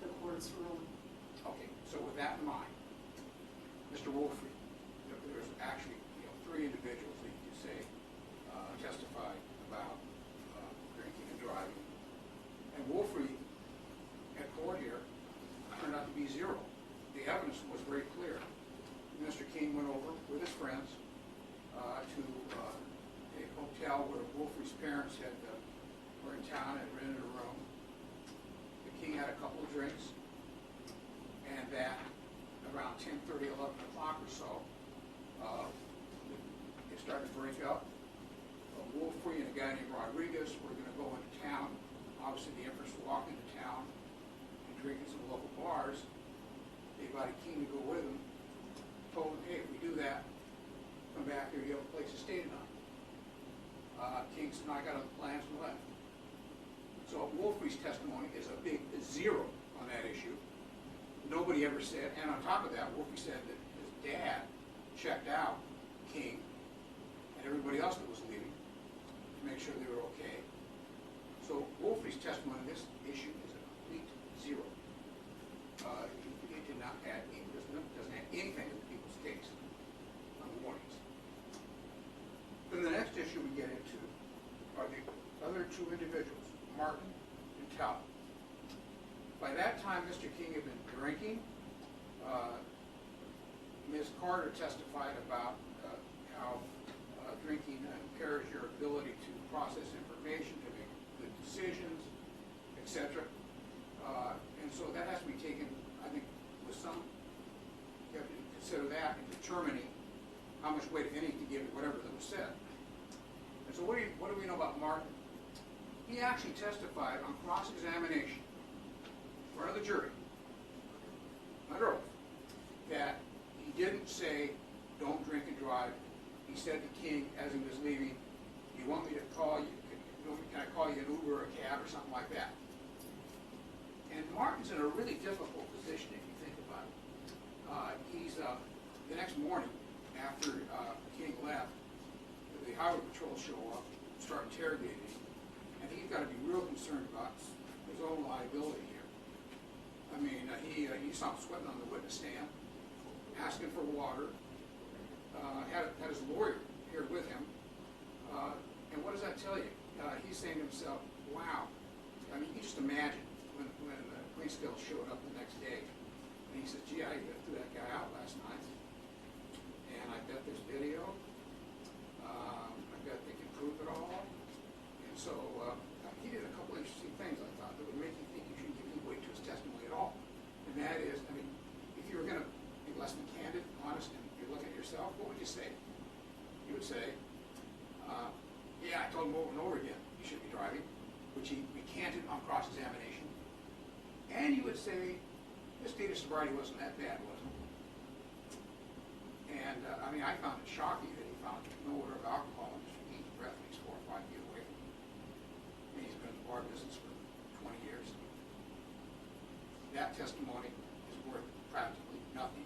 the court's ruling. Okay, so with that in mind, Mr. Wolfrey, there's actually, three individuals that you could say testified about drinking and driving. And Wolfrey at court here turned out to be zero. The evidence was very clear. Mr. King went over with his friends to a hotel where Wolfrey's parents were in town and rented a room. The King had a couple of drinks, and that around 10:30, 11 o'clock or so, they started to break up. Wolfrey and a guy named Rodriguez were going to go into town. Obviously, the inference to walk into town and drink in some local bars. They invited King to go with them. Told him, hey, if we do that, come back here, you have a place to stay tonight. King said, no, I got other plans and left. So Wolfrey's testimony is a big zero on that issue. Nobody ever said, and on top of that, Wolfrey said that his dad checked out King and everybody else that was leaving to make sure they were okay. So Wolfrey's testimony on this issue is a complete zero. It did not add, doesn't add anything to the people's case on the warnings. Then the next issue we get into are the other two individuals, Martin and Talbot. By that time, Mr. King had been drinking. Ms. Carter testified about how drinking impairs your ability to process information, to make good decisions, etc. And so that has to be taken, I think, with some, you have to consider that in determining how much weight, if any, to give it whatever that was said. And so what do we know about Martin? He actually testified on cross-examination in front of the jury, under oath, that he didn't say, don't drink and drive. He said to King as he was leaving, you want me to call you, can I call you an Uber or a cab or something like that? And Martin's in a really difficult position if you think about it. He's, the next morning after King left, the highway patrol show up, start interrogating him, and he's got to be real concerned about his own liability here. I mean, he stopped sweating on the witness stand, asking for water, had his lawyer here with him, and what does that tell you? He's saying to himself, wow, I mean, you just imagine when the police bill showed up the next day, and he says, gee, I threw that guy out last night, and I bet there's video, I bet they can prove it all, and so he did a couple interesting things, I thought, that would make you think you shouldn't give any weight to his testimony at all. And that is, I mean, if you were going to be less than candid, honest, and you're looking at yourself, what would you say? You would say, yeah, I told him over and over again, you should be driving, which he recanted on cross-examination. And you would say, this data sobriety wasn't that bad, was it? And, I mean, I found it shocking that he found no odor of alcohol in his breath when he's 4 or 5 feet away from me. And he's been in the bar business for 20 years. That testimony is worth practically nothing.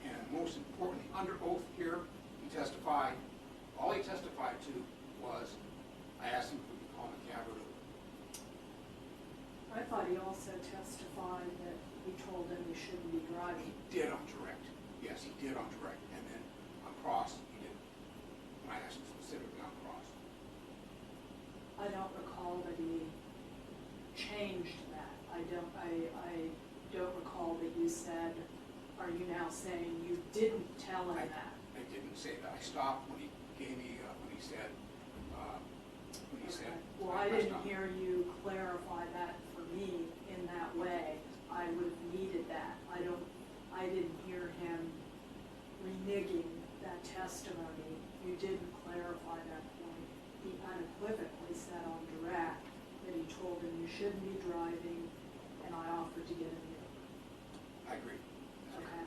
And most importantly, under oath here, he testified, all he testified to was, I asked him if we could call him a cab or Uber. I thought he also testified that he told him he shouldn't be driving. He did on direct. Yes, he did on direct. And then on cross, he didn't. When I asked him specifically on cross. I don't recall that he changed that. I don't recall that you said, are you now saying you didn't tell him that? I didn't say that. I stopped when he gave me, when he said, Okay. Well, I didn't hear you clarify that for me in that way. I would have needed that. I didn't hear him reneging that testimony. You didn't clarify that point. He unequivocally said on direct that he told him you shouldn't be driving, and I offered to get him in. I agree. Okay.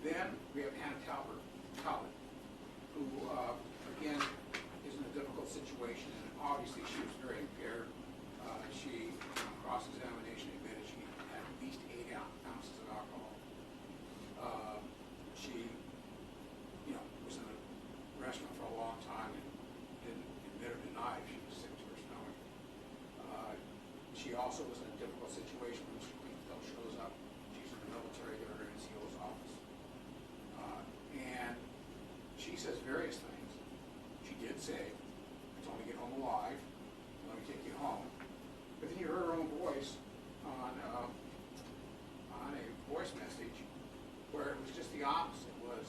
Then we have Hannah Talbot, who, again, is in a difficult situation, and obviously she was very impaired. She, on cross-examination, admitted she had at least 8 ounces of alcohol. She, was in a restaurant for a long time and didn't admit or deny if she was sick to her stomach. She also was in a difficult situation when Mr. Greenfield shows up. She's in the military, they're in her NCO's office. And she says various things. She did say, I told me to get home alive, let me take you home. But then you heard her own voice on a voice message where it was just the opposite. It was,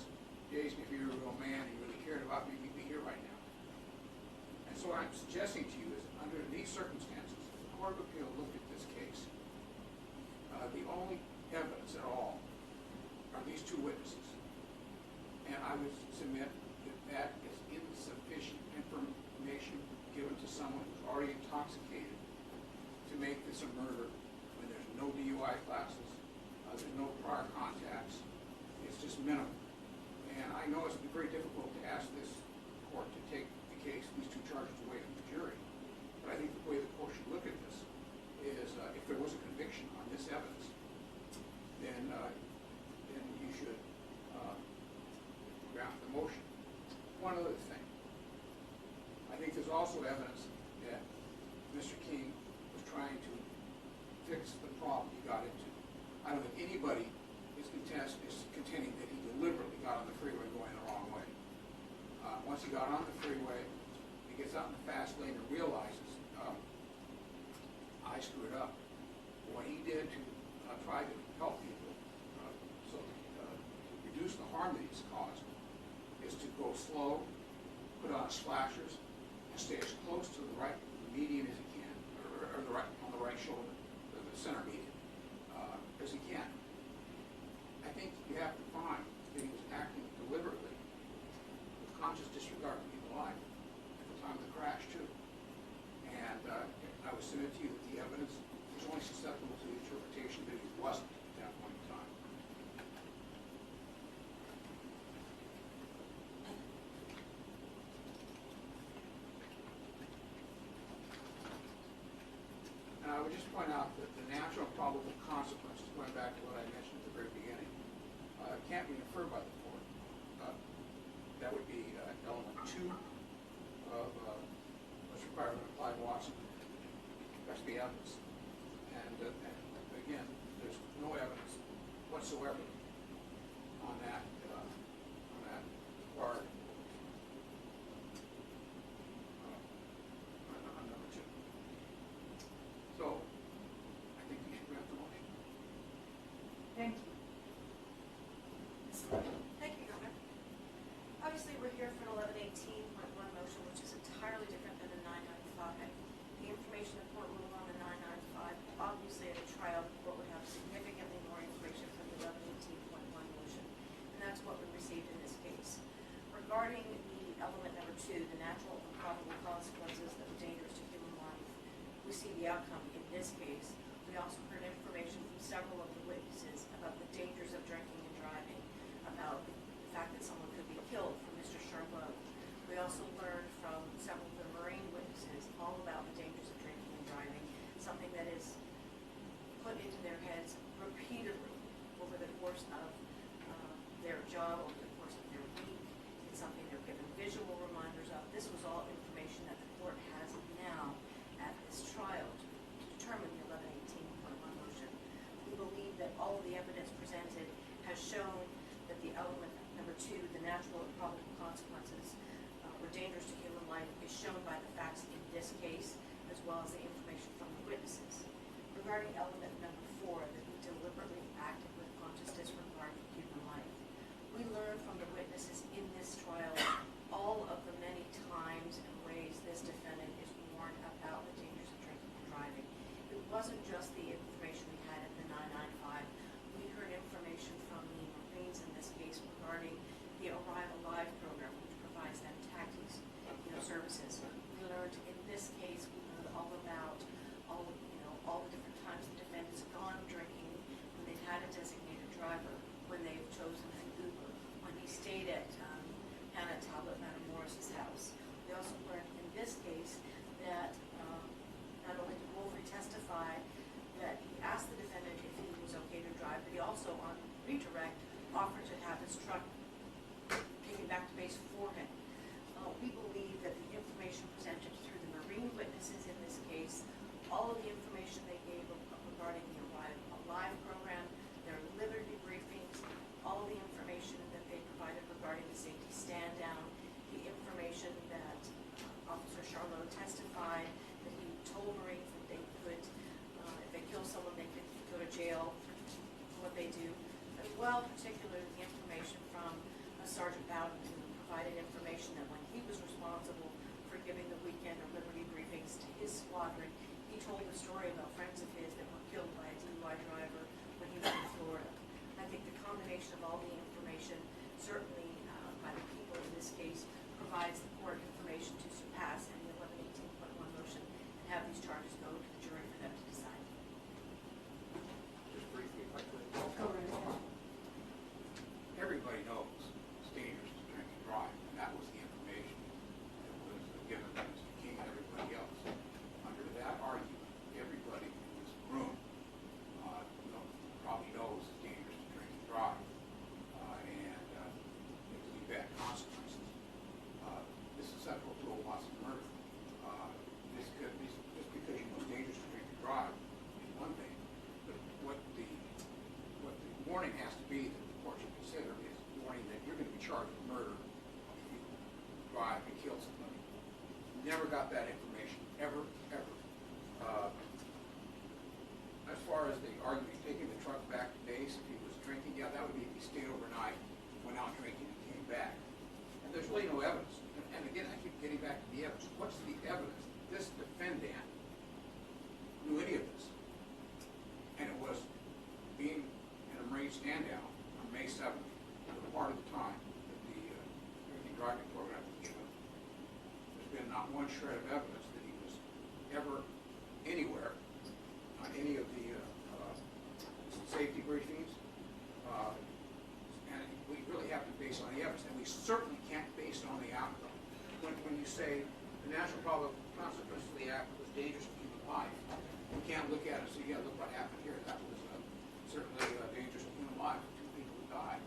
Jason, if you're a real man and you really cared about me, you'd be here right now. And so what I'm suggesting to you is, under these circumstances, if the Court of Appeal looked at this case, the only evidence at all are these 2 witnesses. And I would submit that that is insufficient information given to someone who's already intoxicated to make this a murder when there's no DUI classes, there's no prior contacts. It's just minimal. And I know it's very difficult to ask this court to take the case, these 2 charges away from the jury. But I think the way the court should look at this is if there was a conviction on this evidence, then you should grant the motion. One other thing. I think there's also evidence that Mr. King was trying to fix the problem he got into. I don't think anybody is contending that he deliberately got on the freeway going the wrong way. Once he got on the freeway, he gets out in the fast lane and realizes, I screwed up. What he did to try to help people so to reduce the harm that he's caused is to go slow, put on splashers, and stay as close to the right median as he can, or the right on the right shoulder, the center median, as he can. I think you have to find that he was acting deliberately with conscious disregard for people's life at the time of the crash too. And I would submit to you that the evidence is only susceptible to the interpretation that he wasn't at that point in time. And I would just point out that the natural and probable consequences, going back to what I mentioned at the very beginning, can't be inferred by the court. That would be element 2 of what's required of applied Watson. That's the evidence. And again, there's no evidence whatsoever on that part on number 2. So, I think you should grant the motion. Thank you. Thank you, Governor. Obviously, we're here for an 1118.1 motion, which is entirely different than the 995. The information the court ruled on the 995, obviously at a trial, the court would have significantly more information from the 1118.1 motion, and that's what we received in this case. Regarding the element number 2, the natural and probable consequences that were dangerous to human life, we see the outcome in this case. We also heard information from several of the witnesses about the dangers of drinking and driving, about the fact that someone could be We also learned from several of the Marine witnesses all about the dangers of drinking and driving, something that is put into their heads repeatedly over the course of their job, over the course of their week. It's something they're given visual reminders of. This was all information that the court has now at this trial to determine the 1118.1 motion. We believe that all of the evidence presented has shown that the element number 2, the natural and probable consequences were dangerous to human life, is shown by the facts in this case, as well as the information from the witnesses. Regarding element number 4, that he deliberately acted with conscious disregard for human life, we learned from the witnesses in this trial all of the many times and ways this defendant is warned about the dangers of drinking and driving. It wasn't just the information we had at the 995. We heard information from the Marines in this case regarding the Arrival Live program, which provides them taxis, services. We learned in this case, we learned all about all the different times the defendant's gone drinking, when they've had a designated driver, when they've chosen an Uber, when he stayed at Hannah Talbot Matamoros' house. We also learned in this case that not only did Wolfrey testify that he asked the defendant if he was okay to drive, but he also on redirect offered to have his truck taken back to base for him. We believe that the information presented through the Marine witnesses in this case, all of the information they gave regarding the Arrival Live program, their Liberty briefings, all of the information that they provided regarding the safety stand down, the information that Officer Charlot testified that he told Marines that they could, if they kill someone, they could go to jail for what they do, as well, particularly the information from Sergeant Bowden, who provided information that when he was responsible for giving the weekend or Liberty briefings to his squadron, he told the story about friends of his that were killed by a DUI driver when he was in Florida. I think the combination of all the information, certainly by the people in this case, provides the court information to surpass any 1118.1 motion and have these charges go to the jury for them to decide. Just briefly, if I could. Go right ahead. Everybody knows it's dangerous to drink and drive, and that was the information that was given to Mr. King and everybody else. Under that argument, everybody in this room probably knows it's dangerous to drink and drive, and it can be bad consequences. This is central to a Watson murder. Just because you know it's dangerous to drink and drive is one thing, but what the warning has to be that the court should consider is the warning that you're going to be charged with murder if you drive and kill somebody. Never got that information, ever. As far as the argument, taking the truck back to base if he was drinking, yeah, that would be if he stayed overnight, went out drinking, and came back. And there's really no evidence. And again, I keep getting back to the evidence. What's the evidence that this defendant knew any of this? And it was being in a Marine stand-down on May 7th, the part of the time that the drinking driving program was given. There's been not one shred of evidence that he was ever anywhere on any of the safety briefings. And we really have to base on the evidence, and we certainly can't base it on the outcome. When you say the natural probable consequence of the act was dangerous to human life, you can't look at it and say, yeah, look what happened here. That was certainly dangerous to human life. 2 people who died.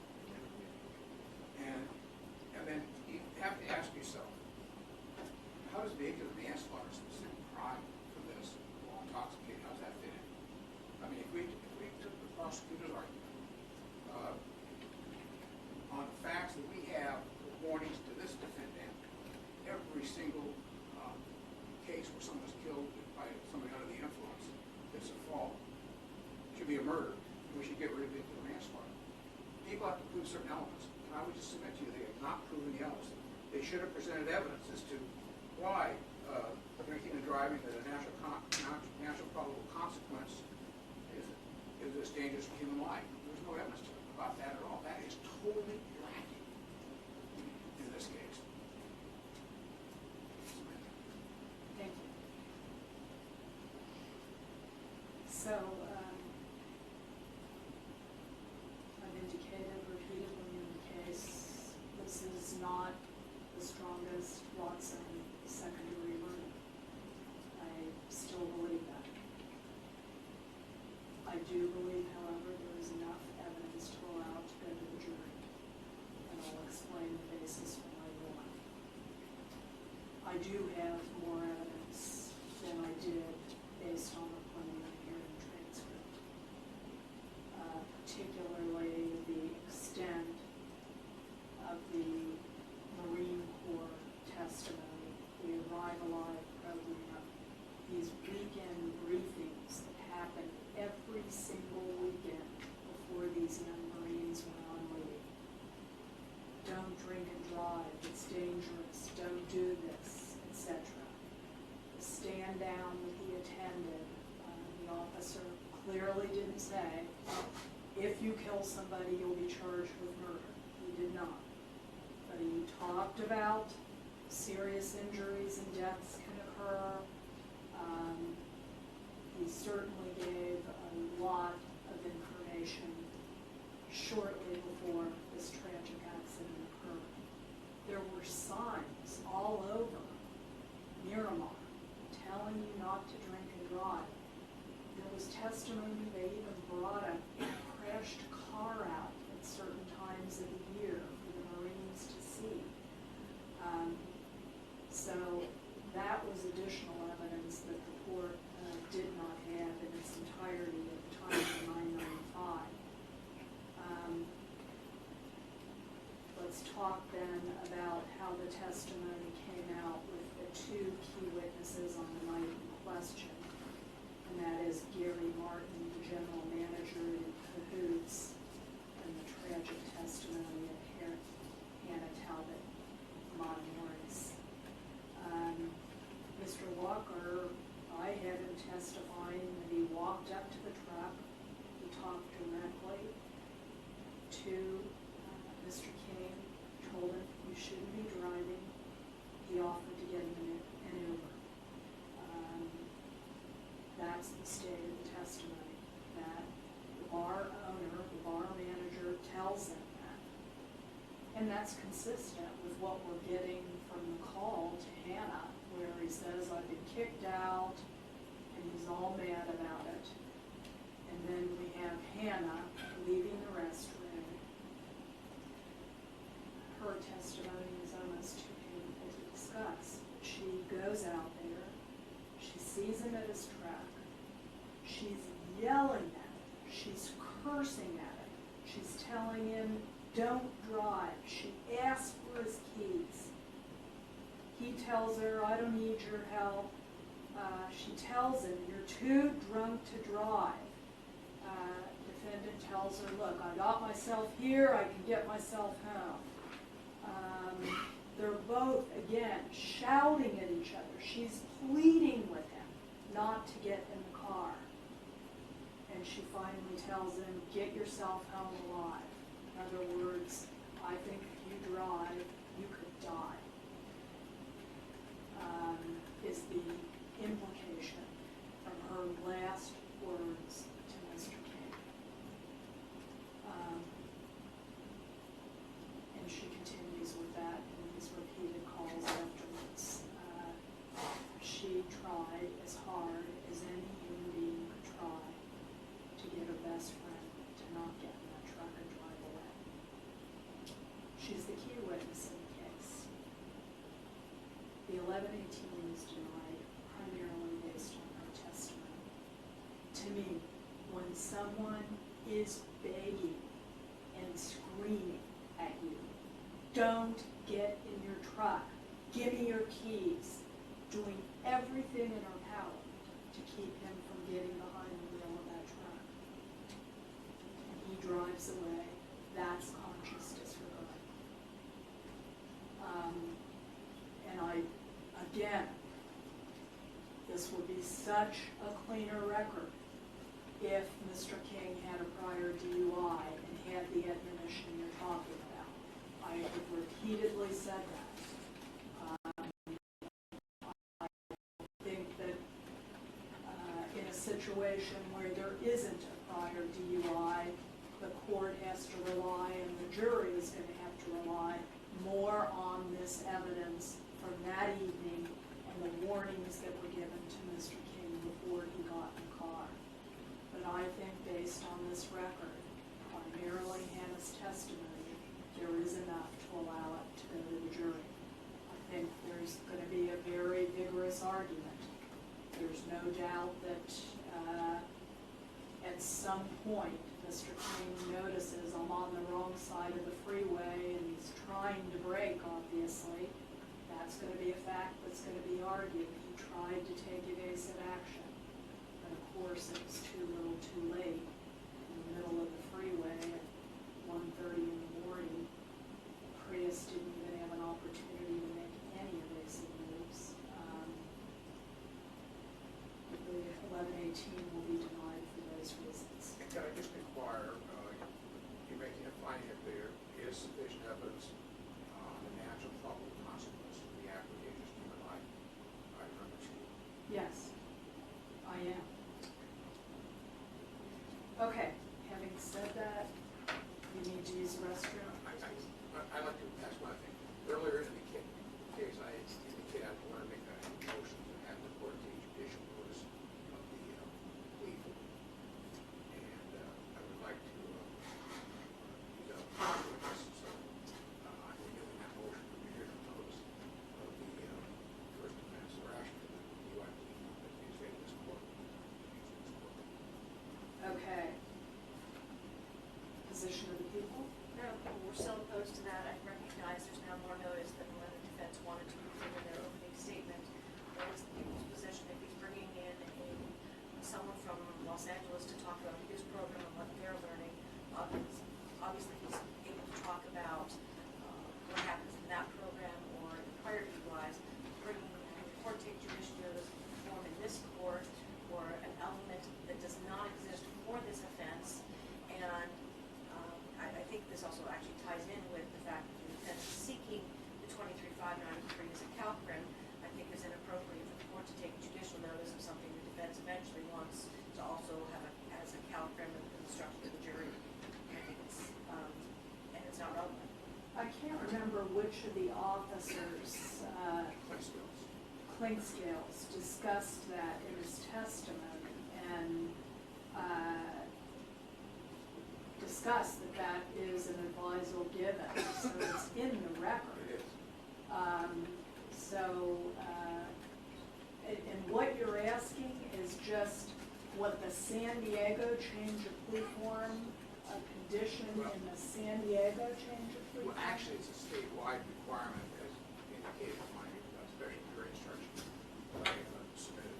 And then you have to ask yourself, how does vehicular manslaughter, specific crime for this, while intoxicated, how does that fit in? I mean, if we took the prosecutor's argument on the facts that we have, the warnings to this defendant, every single case where someone was killed by somebody under the influence, it's a fault. It should be a murder. We should get rid of vehicular manslaughter. People have to prove certain elements. And I would just submit to you, they have not proven the elements. They should have presented evidence as to why drinking and driving is a natural probable consequence is this dangerous to human life. There's no evidence about that at all. That is totally lacking in this case. Thank you. So, I've indicated repeatedly in the case, this is not the strongest do believe, however, there is enough evidence to allow it to go to the jury, and I'll explain the basis why one. I do have more evidence than I did based on the preliminary hearing transcript, particularly the extent of the Marine Corps testimony, the Arrive Alive program, these weekend briefings that happen every single weekend before these young Marines went on leave. Don't drink and drive, it's dangerous, don't do this, etc. Stand down with the attendant. The officer clearly didn't say, if you kill somebody, you'll be charged with murder. He did not. But he talked about serious injuries and deaths can occur. He certainly gave a lot of information shortly before this tragic accident occurred. There were signs all over Miramar telling you not to drink and drive. There was testimony they even brought a crashed car out at certain times of the year for the Marines to see. So that was additional evidence that the court did not have in its entirety at the time of 995. Let's talk then about how the testimony came out with the two key witnesses on the night in question, and that is Gary Martin, the general manager in cahoots, and the tragic testimony of Hannah Talbot, Monmorris. Mr. Walker, I had him testifying that he walked up to the truck, he talked directly to Mr. King, told him you shouldn't be driving. He offered to get him an Uber. That's the state of the testimony, that the bar owner, the bar manager tells him that. And that's consistent with what we're getting from the call to Hannah, where he says, I've been kicked out, and he's all mad about it. And then we have Hannah leaving the restroom. Her testimony is almost too painful to discuss. She goes out there, she sees him at his truck, she's yelling at him, she's cursing at him, she's telling him, don't drive. She asks for his keys. He tells her, I don't need your help. She tells him, you're too drunk to drive. Defendant tells her, look, I got myself here, I can get myself home. They're both, again, shouting at each other. She's pleading with him not to get in the car. And she finally tells him, get yourself home alive. In other words, I think if you drive, you could die, is the implication from her last words to Mr. King. And she continues with that in these repeated calls afterwards. She tried as hard as any human being could try to get her best friend to not get in that truck and drive away. She's the key witness in the case. The 1118 is denied primarily based on her testimony. To me, when someone is begging and screaming at you, don't get in your truck, give me your keys, doing everything in her power to keep him from getting behind the wheel of that truck, and he drives away, that's conscious disregard. And again, this would be such a cleaner record if Mr. King had a prior DUI and had the admonition you're talking about. I have repeatedly said that. I think that in a situation where there isn't a prior DUI, the court has to rely, and the jury is going to have to rely more on this evidence from that evening and the warnings that were given to Mr. King before he got in the car. But I think based there is enough to allow it to go to the jury. I think there's gonna be a very vigorous argument. There's no doubt that, at some point, Mr. King notices I'm on the wrong side of the freeway and he's trying to brake, obviously. That's gonna be a fact that's gonna be argued. He tried to take evasive action, but of course it was too little too late. In the middle of the freeway at 1:30 in the morning, Prius didn't even have an opportunity to make any evasive moves. The 1118 will be denied for those reasons. And can I just inquire, you're making a finding that there is sufficient evidence on the natural probable consequence of the act of dangerous human life? I remember two. Yes, I am. Okay, having said that, you need to use the restroom. I'd like to ask one thing. Earlier in the case, I indicated I want to make a motion to have the court take judicial notice of the plea. And I would like to use a process, so I'm giving that motion for judicial notice of the first offense or action that you are that is in this court. Okay. Position of the people? No, we're still opposed to that. I recognize there's now more notice than when the defense wanted to include in their opening statement. That is the people's position. If he's bringing in someone from Los Angeles to talk about his program and what they're learning, obviously he's able to talk about what happens in that program or in prior DUIs. Bringing court take judicial notice of the form in this court or an element that does not exist for this offense. And I think this also actually ties in with the fact that the defense is seeking the 23593 as a CalCrim. I think is inappropriate for the court to take judicial notice of something the defense eventually wants to also have as a CalCrim and instruction to the jury. I think it's not relevant. I can't remember which of the officers, Clinkscales, discussed that in his testimony and discussed that that is an advisal given, so it's in the record. It is. And what you're asking is just what the San Diego change of plea form, a condition in the San Diego change of plea Well, form? actually, it's a statewide requirement as indicated in my special jury instruction that I submitted.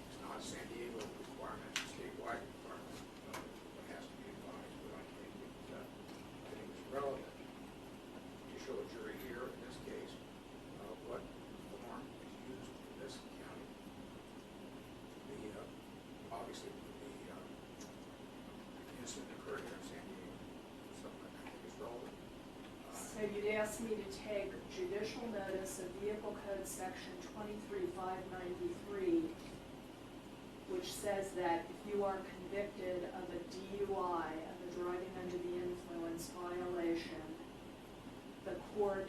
It's not a San Diego requirement, it's a statewide requirement. It has to be advised, but I think it's relevant to show a jury here, in this case, what form is used in this county. Obviously, the incident occurred here in San Diego, so I think it's relevant. So you'd ask me to take judicial notice of Vehicle Code Section 23593, which says that if you are convicted of a DUI, of a driving under the influence violation, the court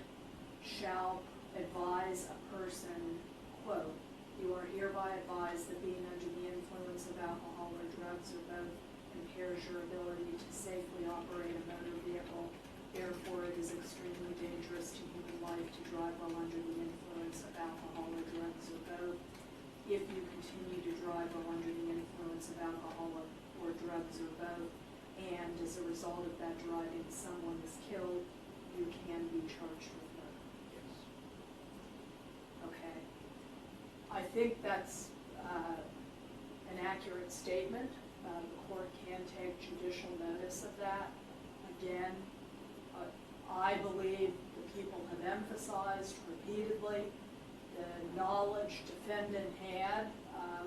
shall advise a person, quote, "You are hereby advised that being under the influence of alcohol or drugs or both impairs your ability to safely operate a motor vehicle. Therefore, it is extremely dangerous to human life to drive while under the influence of alcohol or drugs or both. If you continue to drive while under the influence of alcohol or drugs or both, and as a result of that driving someone is killed, you can be charged with murder." Yes. Okay. I think that's an accurate statement. The court can take judicial notice of that. Again, I believe the people have emphasized repeatedly the knowledge defendant had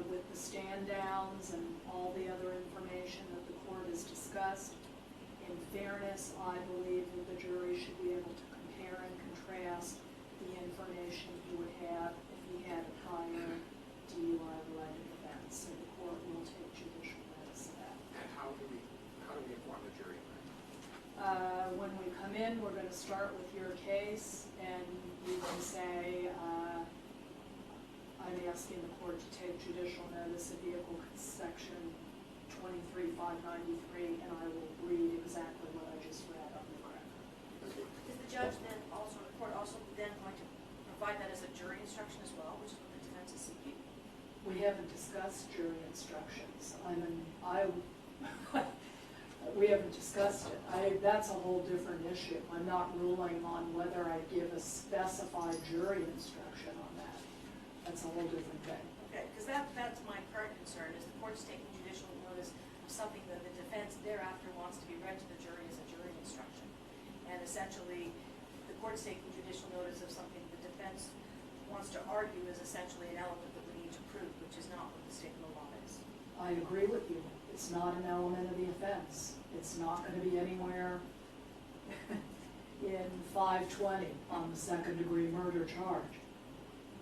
with the stand downs and all the other information that the court has discussed. In fairness, I believe that the jury should be able to compare and contrast the information he would have if he had a prior DUI-related offense. So the court will take judicial notice of that. And how do we inform the jury of that? When we come in, we're going to start with your case, and you can say, I'm asking the court to take judicial notice of Vehicle Section 23,593, and I will read exactly what I just read on the record. Is the judge then also, the court also then going to provide that as a jury instruction as well, which is what the defense is seeking? We haven't discussed jury instructions. We haven't discussed it. That's a whole different issue. I'm not ruling on whether I give a specified jury instruction on that. That's a whole different thing. Okay, because that's my current concern, is the court's taking judicial notice of something that the defense thereafter wants to be read to the jury as a jury instruction. And essentially, the court's taking judicial notice of something the defense wants to argue is essentially an element that we need to prove, which is not what the state of the law is. I agree with you. It's not an element of the offense. It's not going to be anywhere in 520 on the second-degree murder charge.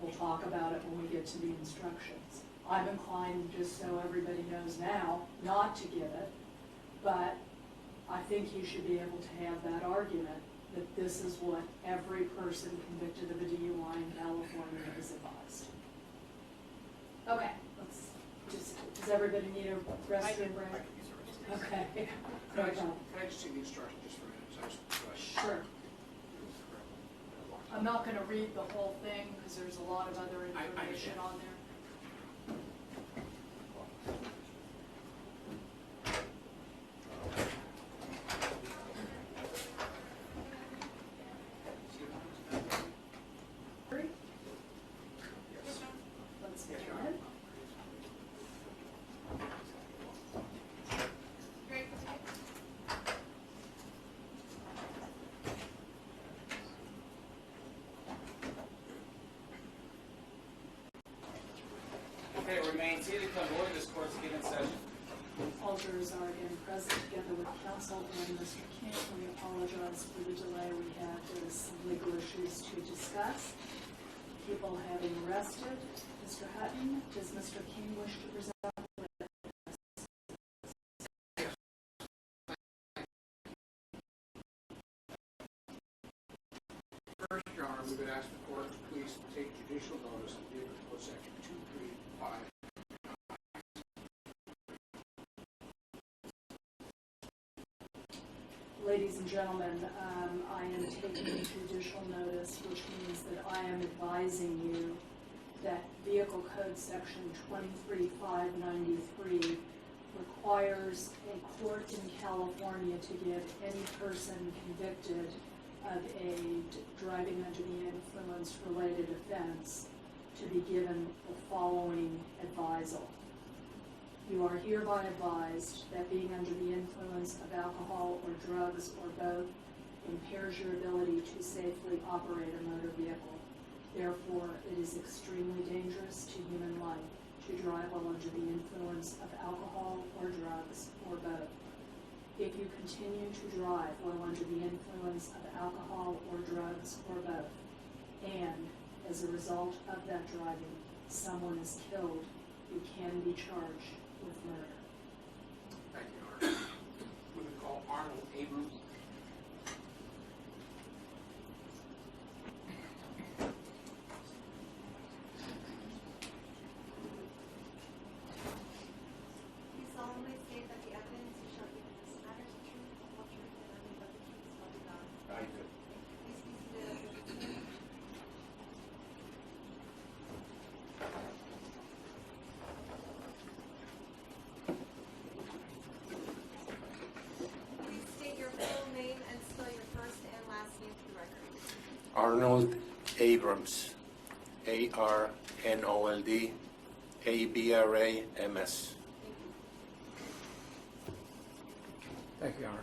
We'll talk about it when we get to the instructions. I'm inclined, just so everybody knows now, not to give it, but I think you should be able to have that argument that this is what every person convicted of a DUI in California is advised. Okay, does everybody need a restroom break? I can use the rest. Okay. Can I just see the instruction just for a minute? So I just- Sure. I'm not going to read the whole thing because there's a lot of other I information understand. on there. Let's Yes, begin. Your Honor. Ready for tape? Okay, remain seated, come to order, this court's again in session. All jurors are again present together with counsel and Mr. King. We apologize for the delay we had. There was some legal issues to discuss. People having rested. Mr. Hutton, does Mr. King wish to present? First, Your Honor, we would ask the court to please take judicial notice of Vehicle Code Section 235. Ladies and gentlemen, I am taking judicial notice, which means that I am advising you that Vehicle Code Section 23593 requires a court in California to give any person convicted of a driving under the influence related offense to be given the following advisal. You are hereby advised that being under the influence of alcohol or drugs or both impairs your ability to safely operate a motor vehicle. Therefore, it is extremely dangerous to human life to drive while under the influence of alcohol or drugs or both. If you continue to drive while under the influence of alcohol or drugs or both, and as a result of that driving, someone is killed, you can be charged with murder. Thank you, Your Honor. We would call Arnold Abrams. You solemnly state that the evidence you shall give in this matter is the truth, the whole truth, and nothing but the truth, so help you God. I do. Please be seated at the table. Please state your full name and spell your first and last name for the record. Arnold Abrams, A-R-N-O-L-D, A-B-R-A-M-S. Thank you. Thank you, Your Honor.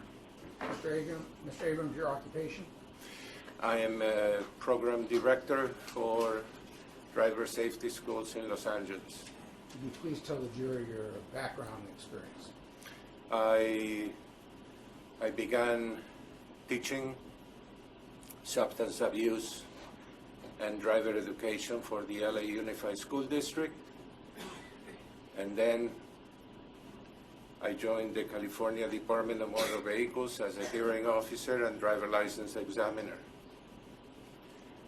Mr. Abrams, your occupation? I am a program director for driver safety schools in Los Angeles. Could you please tell the jury your background and experience? I began teaching substance abuse and driver education for the LA Unified School District, and then I joined the California Department of Motor Vehicles as a hearing officer and driver license examiner.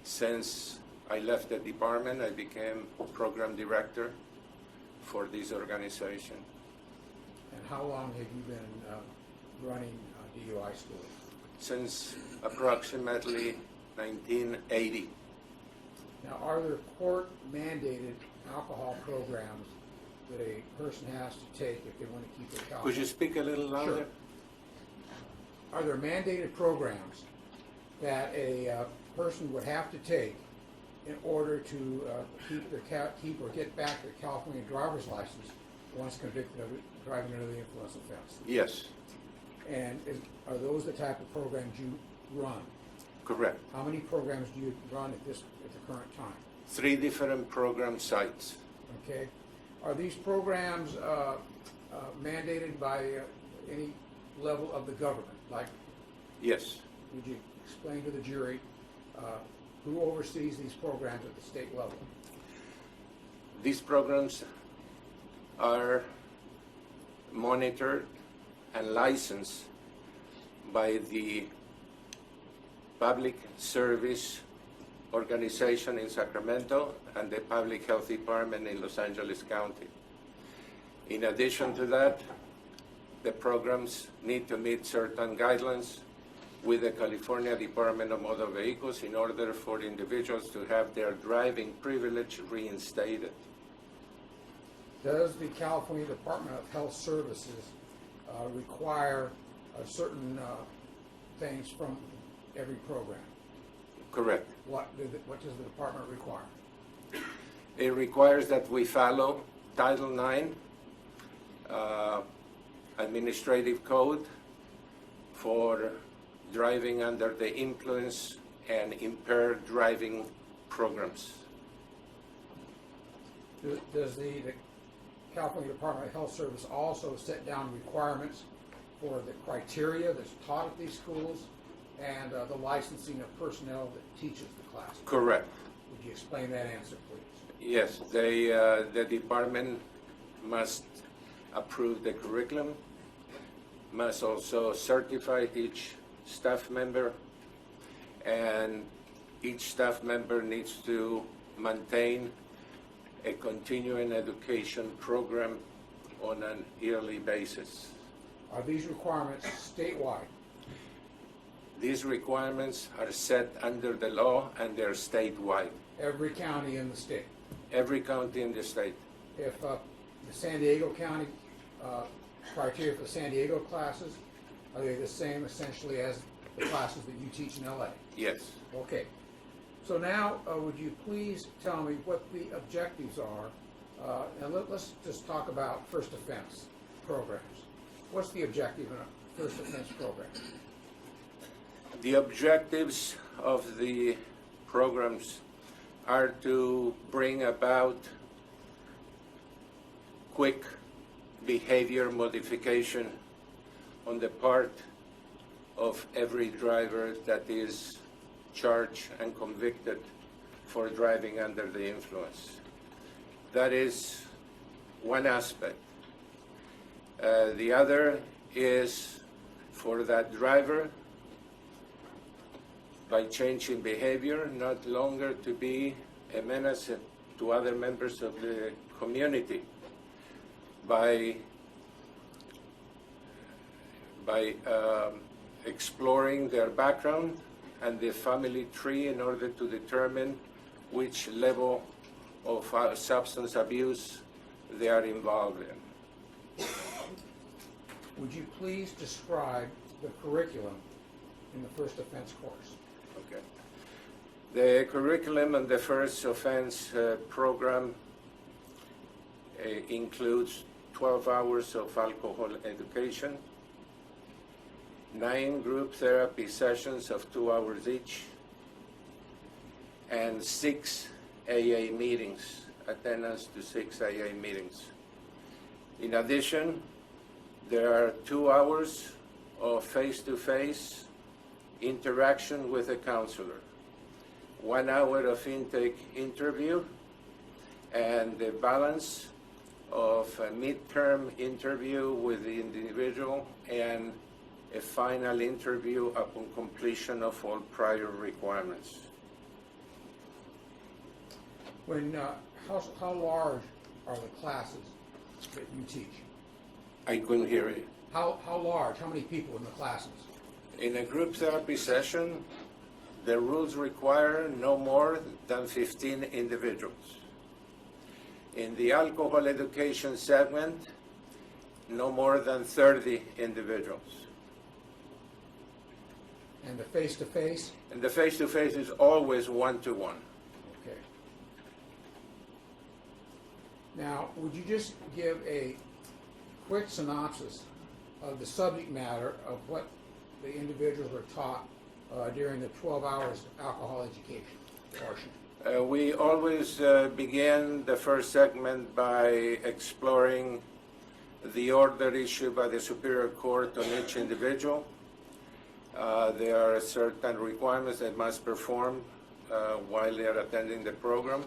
Since I left the department, I became program director for this organization. And how long have you been running DUI schools? Since approximately 1980. Now, are there court-mandated alcohol programs that a person has to take if they want to keep their alcohol? Could you speak a little louder? Sure. Are there mandated programs that a person would have to take in order to keep or get back their California driver's license once convicted of driving under the influence offense? Yes, And are those the type of programs you run? correct. How many programs do you run at the current time? 3 different program sites. Okay. Are these programs mandated by any level of the government? Like, Yes, would you explain to the jury who oversees these programs at the state level? these programs are monitored and licensed by the Public Service Organization in Sacramento and the Public Health Department in Los Angeles County. In addition to that, the programs need to meet certain guidelines with the California Department of Motor Vehicles in order for individuals to have their driving privilege reinstated. Does the California Department of Health Services require certain things from every program? Correct. What does the department require? It requires that we follow Title IX Administrative Code for driving under the influence and impaired driving programs. Does the California Department of Health Service also set down requirements for the criteria that's taught at these schools and the licensing of personnel that teaches the class? Correct. Would you explain that answer, please? Yes, the department must approve the curriculum, must also certify each staff member, and each staff member needs to maintain a continuing education program on an yearly basis. Are these requirements statewide? These requirements are set under the law and they're statewide. Every county in the state? Every county in the state. If the San Diego County criteria for the San Diego classes, are they the same essentially as the classes that you teach in LA? Yes. Okay. So now, would you please tell me what the objectives are? And let's just talk about first offense programs. What's the objective in a first offense program? The objectives of the programs are to bring about quick behavior modification on the part of every driver that is charged and convicted for driving under the influence. That is one aspect. The other is for that driver, by changing behavior, not longer to be a menace to other members of the community, by exploring their background and the family tree in order to determine which level of substance abuse they are involved in. Would you please describe the curriculum in the first offense course? Okay. The curriculum in the first offense program includes 12 hours of alcohol education, 9 group therapy sessions of 2 hours each, and 6 AA meetings, attendance to 6 AA meetings. In addition, there are 2 hours of face-to-face interaction with a counselor, 1 hour of intake interview, and the balance of a midterm interview with the individual and a final interview upon completion of all prior requirements. How large are the classes that you teach? I couldn't hear you. How large, how many people in the classes? In a group therapy session, the rules require no more than 15 individuals. In the alcohol education segment, no more than 30 individuals. And the face-to-face? And the face-to-face is always one-to-one. Okay. Now, would you just give a quick synopsis of the subject matter of what the individuals were taught during the 12 hours alcohol education portion? We always begin the first segment by exploring the order issued by the Superior Court on each individual. There are certain requirements they must perform while they are attending the program.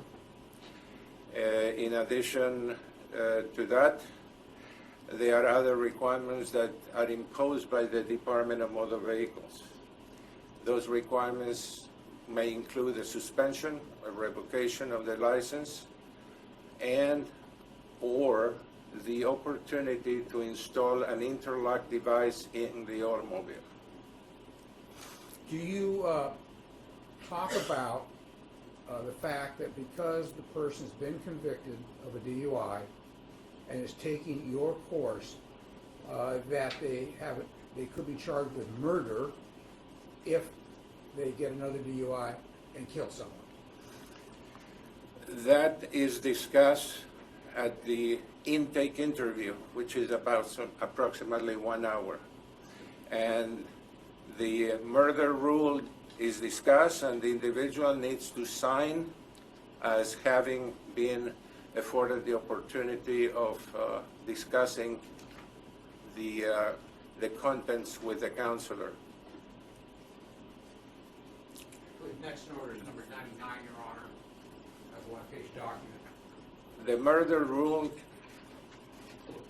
In addition to that, there are other requirements that are imposed by the Department of Motor Vehicles. Those requirements may include a suspension, a revocation of the license, and or the opportunity to install an interlock device in the automobile. Do you talk about the fact that because the person's been convicted of a DUI and is taking your course, that they could be charged with murder if they get another DUI and kill someone? That is discussed at the intake interview, which is about approximately 1 hour. And the murder rule is discussed, and the individual needs to sign as having been afforded the opportunity of discussing the contents with the counselor. The next order is number 99, Your Honor. That's a one-page document. The murder rule.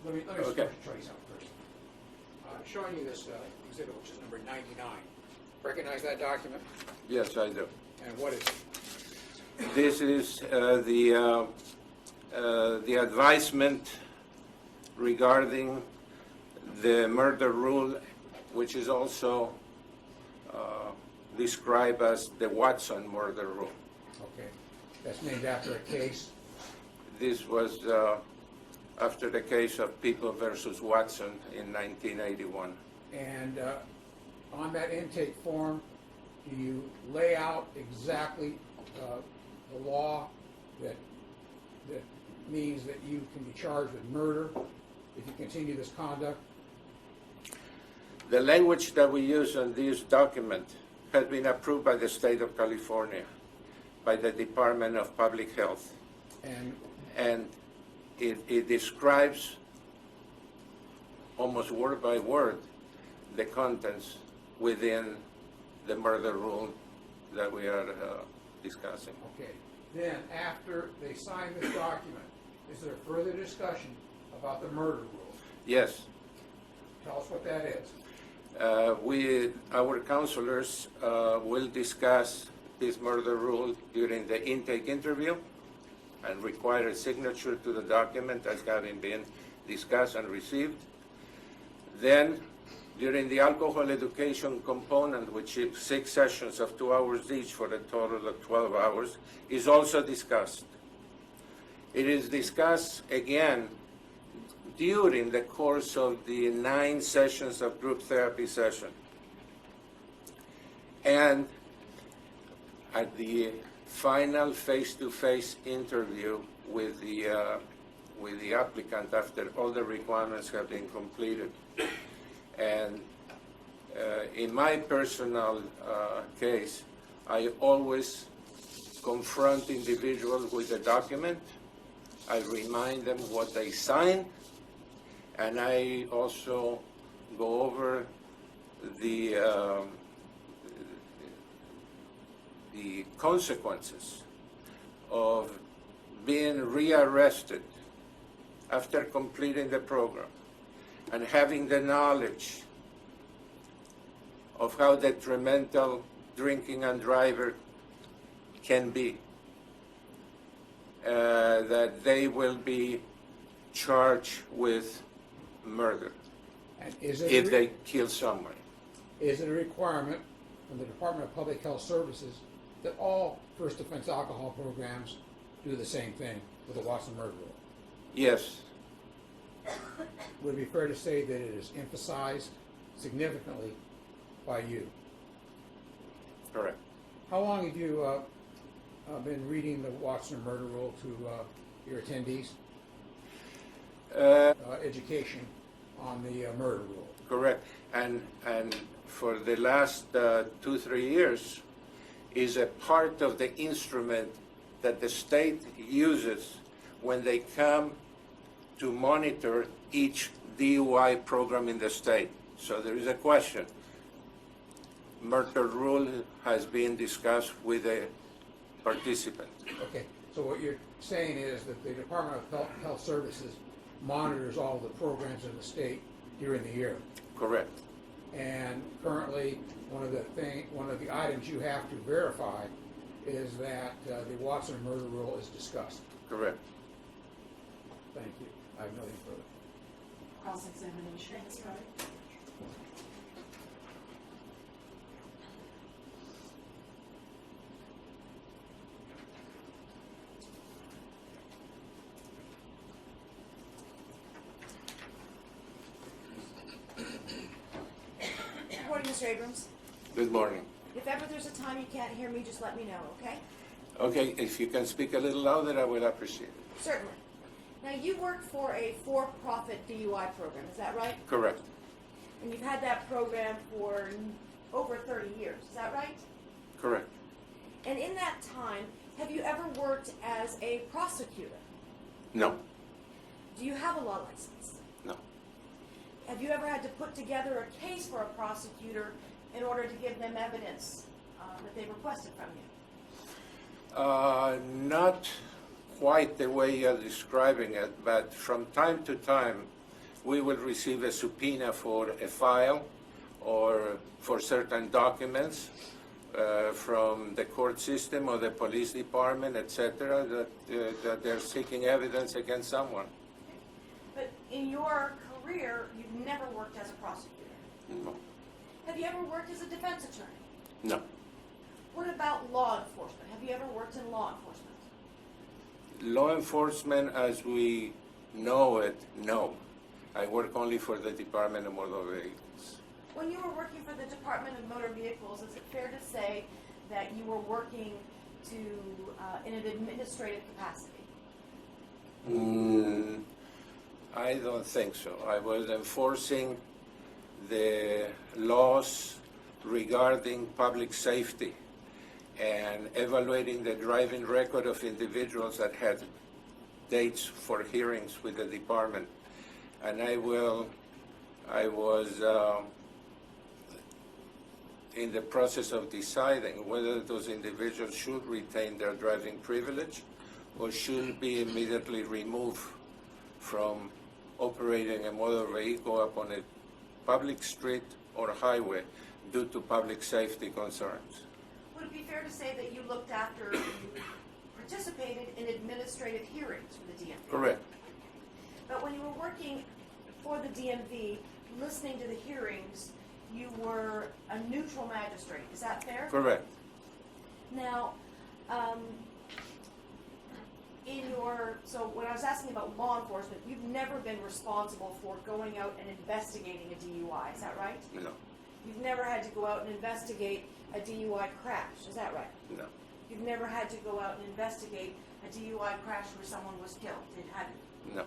Let me just Okay. show you something first. Showing you this exhibit, which is number 99. Recognize that document? Yes, I do. And what is it? This is the advisement regarding the murder rule, which is also described as the Watson murder rule. Okay. That's named after a case. This was after the case of People versus Watson in 1981. And on that intake form, do you lay out exactly the law that means that you can be charged with murder if you continue this conduct? The language that we use on this document has been approved by the state of California, by the Department of Public Health. And it describes almost word by word the contents within the murder rule that we are discussing. Okay. Then, after they sign this document, is there further discussion about the murder rule? Yes. Tell us what that is. Our counselors will discuss this murder rule during the intake interview and require a signature to the document as having been discussed and received. Then, during the alcohol education component, which is 6 sessions of 2 hours each for a total of 12 hours, is also discussed. It is discussed again during the course of the 9 sessions of group therapy session. And at the final face-to-face interview with the applicant after all the requirements have been completed. And in my personal case, I always confront individuals with a document. I remind them what they signed, and I also go over the consequences of being rearrested after completing the program and having the knowledge of how detrimental drinking and driving can be, that they will be charged with murder And is it, if they kill someone. is it a requirement from the Department of Public Health Services that all first offense alcohol programs do the same thing with the Watson murder rule? Yes, Would it be fair to say that it is emphasized significantly by you? correct. How long have you been reading the Watson murder rule to your attendees? Education on the murder rule. Correct. And for the last 2-3 years is a part of the instrument that the state uses when they come to monitor each DUI program in the state. So there is a question. Murder rule has been discussed with the participant. Okay, so what you're saying is that the Department of Health Services monitors all of the programs in the state during the year. Correct. And currently, one of the items you have to verify is that the Watson murder rule is discussed. Correct. Thank you. I have nothing further. Cross-examination, that's right. Good morning, Mr. Abrams. Good morning. If ever there's a time you can't hear me, just let me know, okay? Okay, if you can speak a little louder, I will appreciate it. Certainly. Now, you work for a for-profit DUI program, is that right? Correct. And you've had that program for over 30 years, is that right? Correct. And in that time, have you ever worked as a prosecutor? No. Do you have a law license? No. Have you ever had to put together a case for a prosecutor in order to give them evidence that they requested from you? Not quite the way you're describing it, but from time to time, we will receive a subpoena for a file or for certain documents from the court system or the police department, etc., that they're seeking evidence against someone. But in your career, you've never worked as a prosecutor. No. Have you ever worked as a defense attorney? No. What about law enforcement? Have you ever worked in law enforcement? Law enforcement, as we know it, no. I work only for the Department of Motor Vehicles. When you were working for the Department of Motor Vehicles, is it fair to say that you were working in an administrative capacity? I don't think so. I was enforcing the laws regarding public safety and evaluating the driving record of individuals that had dates for hearings with the department. And I was in the process of deciding whether those individuals should retain their driving privilege or should be immediately removed from operating a motor vehicle upon a public street or highway due to public safety concerns. Would it be fair to say that you looked after, you participated in administrative hearings for the DMV? Correct. But when you were working for the DMV, listening to the hearings, you were a neutral magistrate. Is that fair? Correct. Now, so when I was asking about law enforcement, you've never been responsible for going out and investigating a DUI. Is that right? No. You've never had to go out and investigate a DUI crash. Is that right? No. You've never had to go out and investigate a DUI crash where someone was killed. It hadn't. No.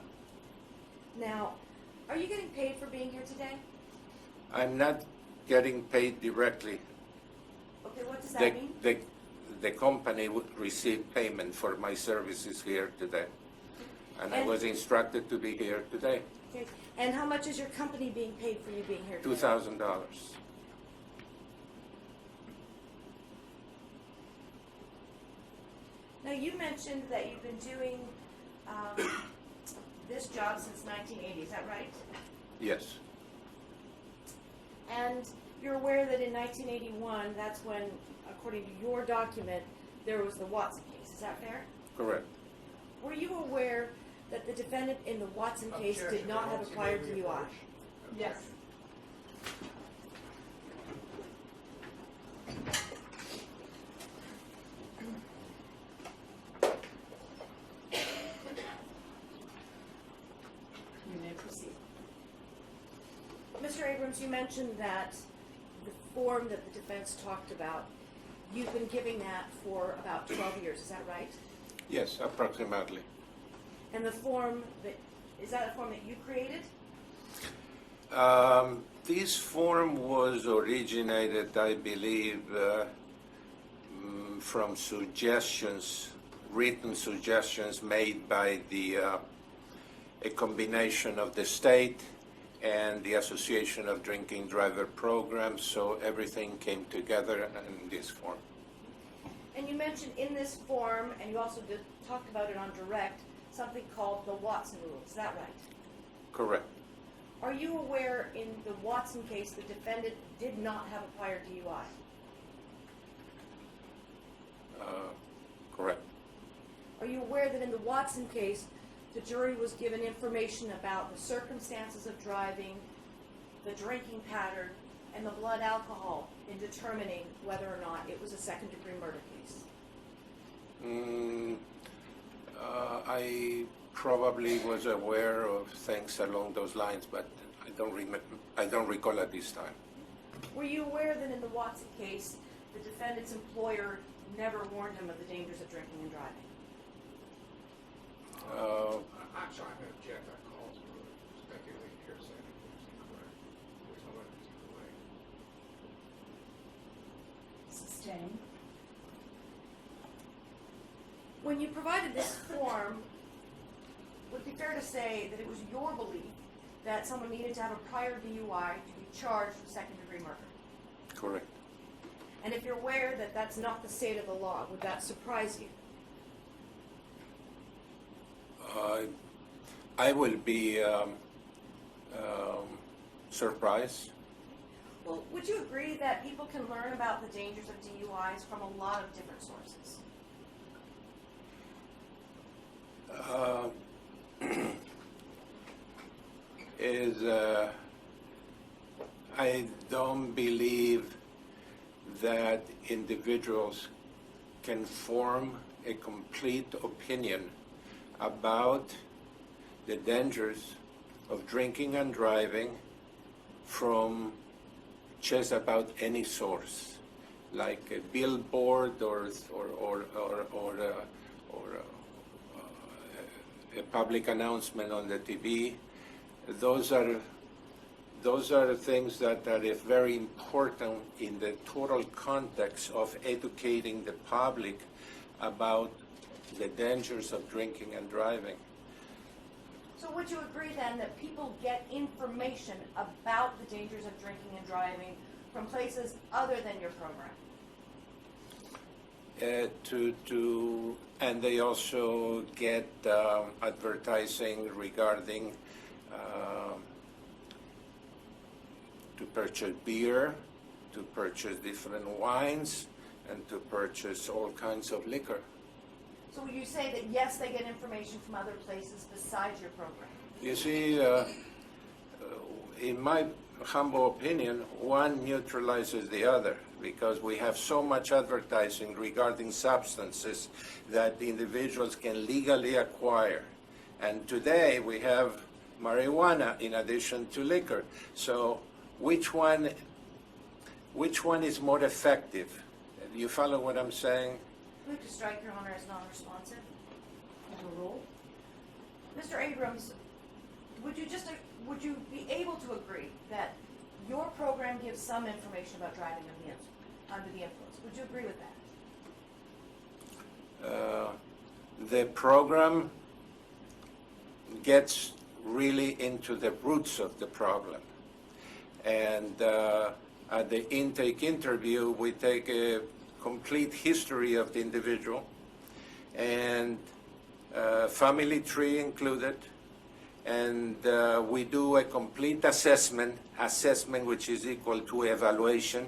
Now, are you getting paid for being here today? I'm not getting paid directly. Okay, what does that mean? The company would receive payment for my services here today. And I was instructed to be here today. Okay. And how much is your company being paid for you being here today? $2,000. Now, you mentioned that you've been doing this job since 1980. Is that right? Yes. And you're aware that in 1981, that's when, according to your document, there was the Watson case. Is that fair? Correct. Were you aware that the defendant in the Watson case did not have a prior DUI? Yes. You may proceed. Mr. Abrams, you mentioned that the form that the defense talked about, you've been giving that for about 12 years, is that right? Yes, approximately. And the form is that a form that you created? This form was originated, I believe, from suggestions, written suggestions made by a combination of the state and the Association of Drinking Driver Programs, so everything came together in this form. And you mentioned in this form, and you also talked about it on direct, something called the Watson rule, is that right? Correct. Are you aware in the Watson case the defendant did not have a prior DUI? Correct. Are you aware that in the Watson case, the jury was given information about the circumstances of driving, the drinking pattern, and the blood alcohol in determining whether or not it was a second-degree murder case? I probably was aware of things along those lines, but I don't recall at this time. Were you aware that in the Watson case, the defendant's employer never warned him of the dangers of drinking and driving? I'm sorry, I'm going to object. That calls for speculating here, saying it's incorrect. There's no evidence either way. Sustain. When you provided this form, would it be fair to say that it was your belief that someone needed to have a prior DUI to be charged with second-degree murder? Correct. And if you're aware that that's not the state of the law, would that surprise you? I will be surprised. Well, would you agree that people can learn about the dangers of DUIs from a lot of different sources? I don't believe that individuals can form a complete opinion about the dangers of drinking and driving from just about any source, like a billboard or a public announcement on the TV. Those are things that are very important in the total context of educating the public about the dangers of drinking and driving. So would you agree then that people get information about the dangers of drinking and driving from places other than your program? And they also get advertising regarding to purchase beer, to purchase different wines, and to purchase all kinds of liquor. So would you say that yes, they get information from other places besides your program? You see, in my humble opinion, one neutralizes the other, because we have so much advertising regarding substances that individuals can legally acquire. And today we have marijuana in addition to liquor. So which one is more effective? You follow what I'm saying? Move to strike, Your Honor, as non-responsive. Overruled. Mr. Abrams, would you be able to agree that your program gives some information about driving under the influence? Would you agree with that? The program gets really into the roots of the problem. And at the intake interview, we take a complete history of the individual, and family tree included, and we do a complete assessment which is equal to evaluation,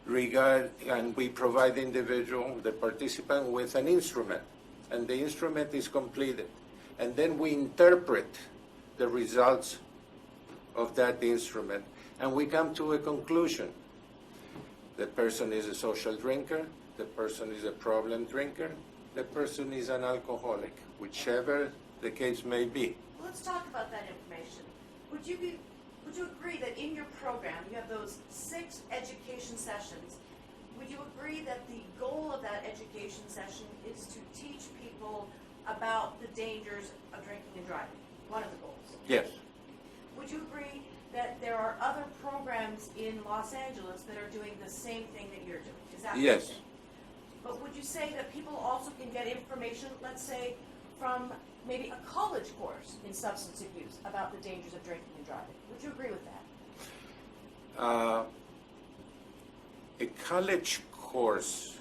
and we provide the individual, the participant, with an instrument, and the instrument is completed. and then we interpret the results of that instrument, and we come to a conclusion. The person is a social drinker, the person is a problem drinker, the person is an alcoholic, whichever the case may be. Well, let's talk about that information. Would you agree that in your program, you have those 6 education sessions? Would you agree that the goal of that education session is to teach people about the dangers of drinking and driving? One of the goals. Yes. Would you agree that there are other programs in Los Angeles that are doing the same thing that you're doing? Is that what you're Yes. saying? But would you say that people also can get information, let's say, from maybe a college course in substance abuse about the dangers of drinking and driving? Would you agree with that? A college course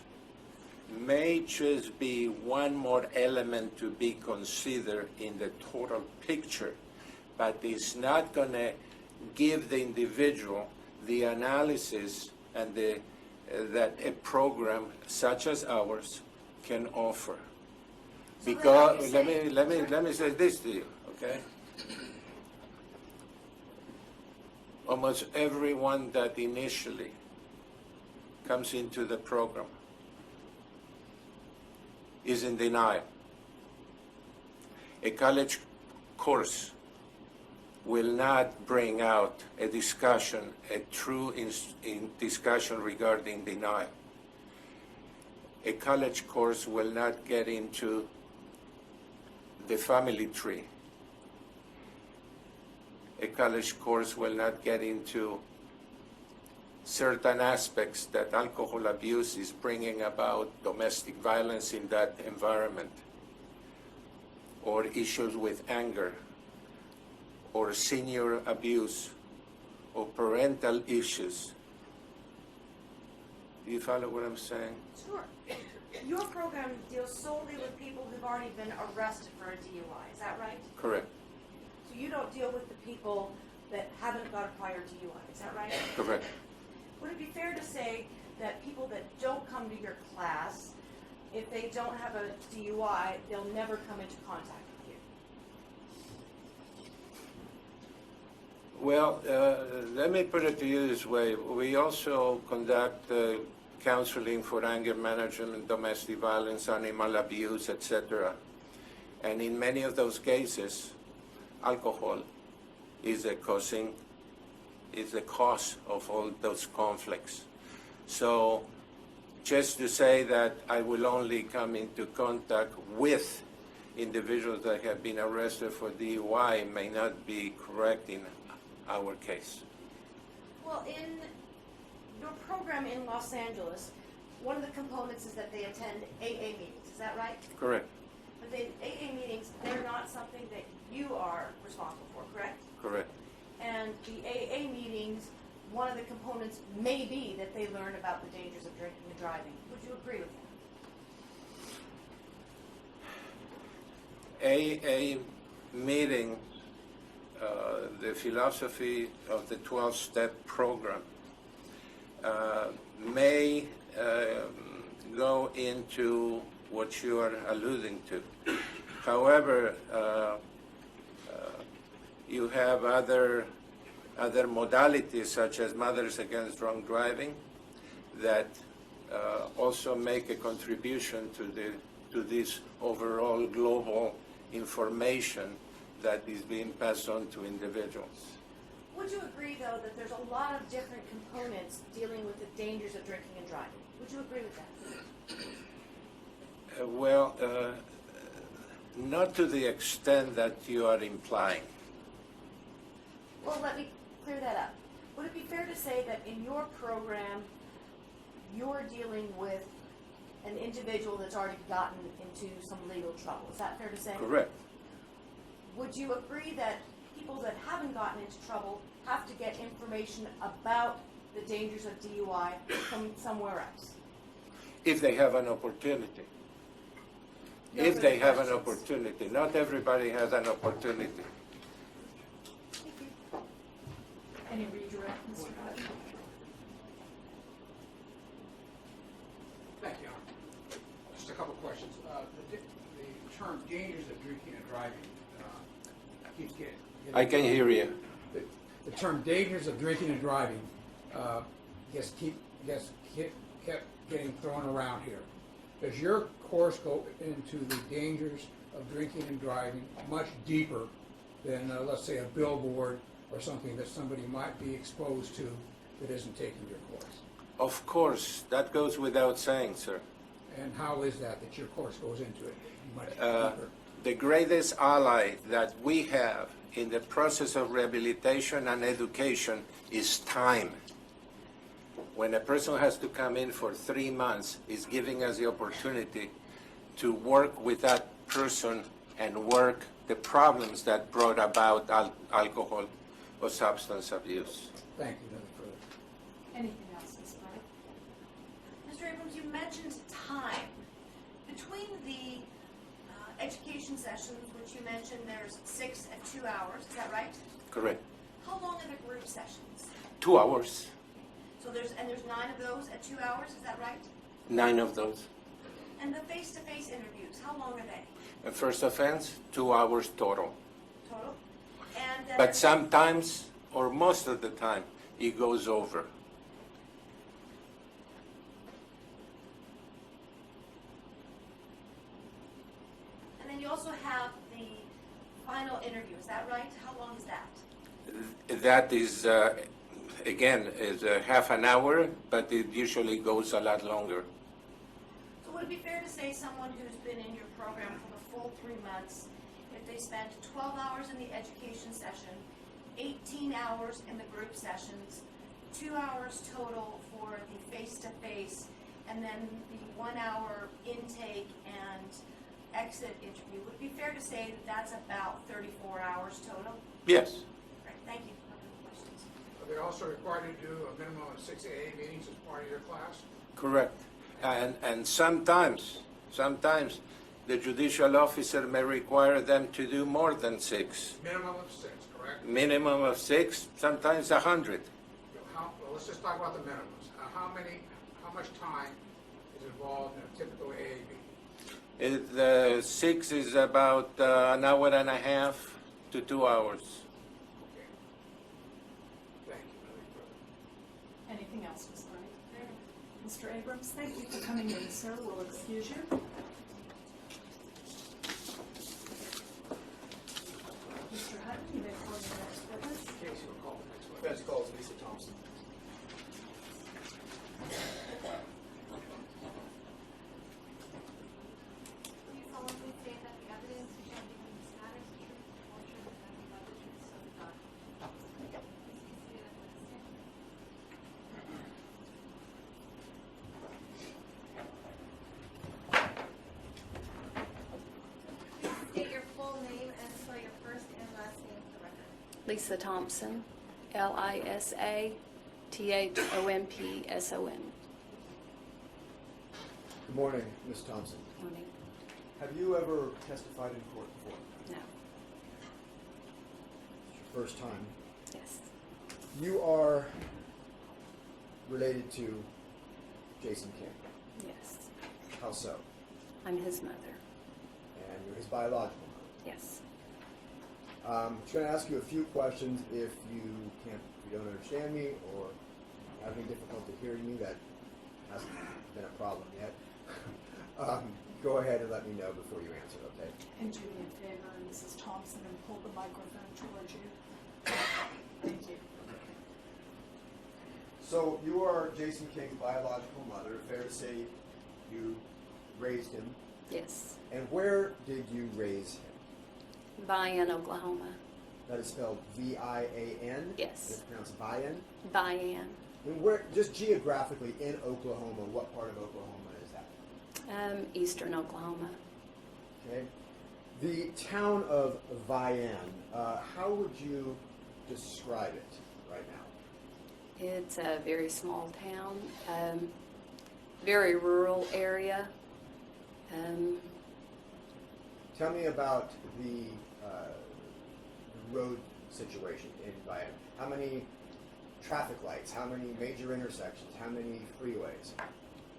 may just be one more element to be considered in the total picture, but it's not going to give the individual the analysis and that a program such as ours can offer. So Because then are you saying- let me say this to you, okay? Almost everyone that initially comes into the program is in denial. A college course will not bring out a discussion, a true discussion regarding denial. A college course will not get into the family tree. A college course will not get into certain aspects that alcohol abuse is bringing about, domestic violence in that environment, or issues with anger, or senior abuse, or parental issues. Do you follow what I'm saying? Sure. Your program deals solely with people who've already been arrested for a DUI, is that right? Correct. So you don't deal with the people that haven't got a prior DUI, is that right? Correct. Would it be fair to say that people that don't come to your class, if they don't have a DUI, they'll never come into contact with you? Well, let me put it to you this way. We also conduct counseling for anger management, domestic violence, animal abuse, etc. And in many of those cases, alcohol is the cause of all those conflicts. So just to say that I will only come into contact with individuals that have been arrested for DUI may not be correct in our case. Well, in your program in Los Angeles, one of the components is that they attend AA meetings, is that right? Correct. But the AA meetings, they're not something that you are responsible for, correct? Correct. And the AA meetings, one of the components may be that they learn about the dangers of drinking and driving. Would you agree with that? AA meeting, the philosophy of the 12-step program may go into what you are alluding to. However, you have other modalities such as Mothers Against Drunk Driving that also make a contribution to this overall global information that is being passed on to individuals. Would you agree, though, that there's a lot of different components dealing with the dangers of drinking and driving? Would you agree with that? Not to the extent that you are implying. Well, let me clear that up. Would it be fair to say that in your program, you're dealing with an individual that's already gotten into some legal trouble? Is that fair to say? Correct. Would you agree that people that haven't gotten into trouble have to get information about the dangers of DUI from somewhere else? If they have an opportunity. No If they further have an questions. opportunity. Not everybody has an opportunity. Thank you. Any redirect, Mr. Cotton? Thank you, Honor. Just a couple questions. The term dangers of drinking and driving keeps getting. I can hear you. The term dangers of drinking and driving kept getting thrown around here. Does your course go into the dangers of drinking and driving much deeper than, let's say, a billboard or something that somebody might be exposed to that isn't taking your course? Of course, that goes without saying, sir. And how is that your course goes into it much deeper? The greatest ally that we have in the process of rehabilitation and education is time. When a person has to come in for 3 months, it's giving us the opportunity to work with that person and work the problems that brought about alcohol or substance abuse. Thank you, nothing further. Anything else, Ms. Black? Mr. Abrams, you mentioned time. Between the education sessions, which you mentioned there's 6 at 2 hours, is that right? Correct. How long are the group sessions? 2 hours, So there's 9 of those at 2 hours, is that right? 9 of those. And the face-to-face interviews, how long are they And first offense, 2 hours total. total? And then But sometimes, or most of the time, it goes over. and then you also have the final interview, is that right? How long is that? That is, again, is half an hour, but it usually goes a lot longer. So would it be fair to say someone who's been in your program for the full 3 months, if they spent 12 hours in the education session, 18 hours in the group sessions, 2 hours total for the face-to-face, and then the 1 hour intake and exit interview, would it be fair to say that that's about 34 hours total? Yes, Great, thank you. No further questions. Are they also required to do a minimum of 6 AA meetings as part of your class? correct. And sometimes the judicial officer may require them to do more than 6. Minimum of 6, correct? Minimum of 6, sometimes 100. Well, let's just talk about the minimums. How much time is involved in a typical AA meeting? 6 is about an hour and a half to 2 hours. Okay. Thank you, nothing further. Anything else, Ms. Black? Mr. Abrams, thank you for coming in, sir. We'll excuse you. Mr. Hutton, you may call your next witness. Casey will call the next one. Defense calls Lisa Thompson. Do you solemnly state that the evidence you shall give in this matter is the truth, the whole truth, and nothing but the truth, so help you God? Please be seated at the stand. Please state your full name and spell your first and last name for the record. Lisa Thompson, LisaThompson. Good morning, Ms. Thompson. Morning. Have you ever testified in court before? No. It's your first time. Yes. You are related to Jason King. Yes. How so? I'm his mother. And you're his biological mother. Yes. I'm just going to ask you a few questions. If you don't understand me or having difficulty hearing me, that hasn't been a problem yet. Go ahead and let me know before you answer, okay? And do me a favor, Mrs. Thompson, and pull the microphone towards you. Thank you. So you are Jason King's biological mother. Fair to say you raised him. Yes. And where did you raise him? Vian, Oklahoma. That is spelled V-I-A-N? Yes. It's pronounced Vian? Vian. And where, just geographically in Oklahoma, what part of Oklahoma is that? Eastern Oklahoma. Okay. The town of Vian, how would you describe it right now? It's a very small town, very rural area. Tell me about the road situation in Vian. How many traffic lights? How many major intersections? How many freeways?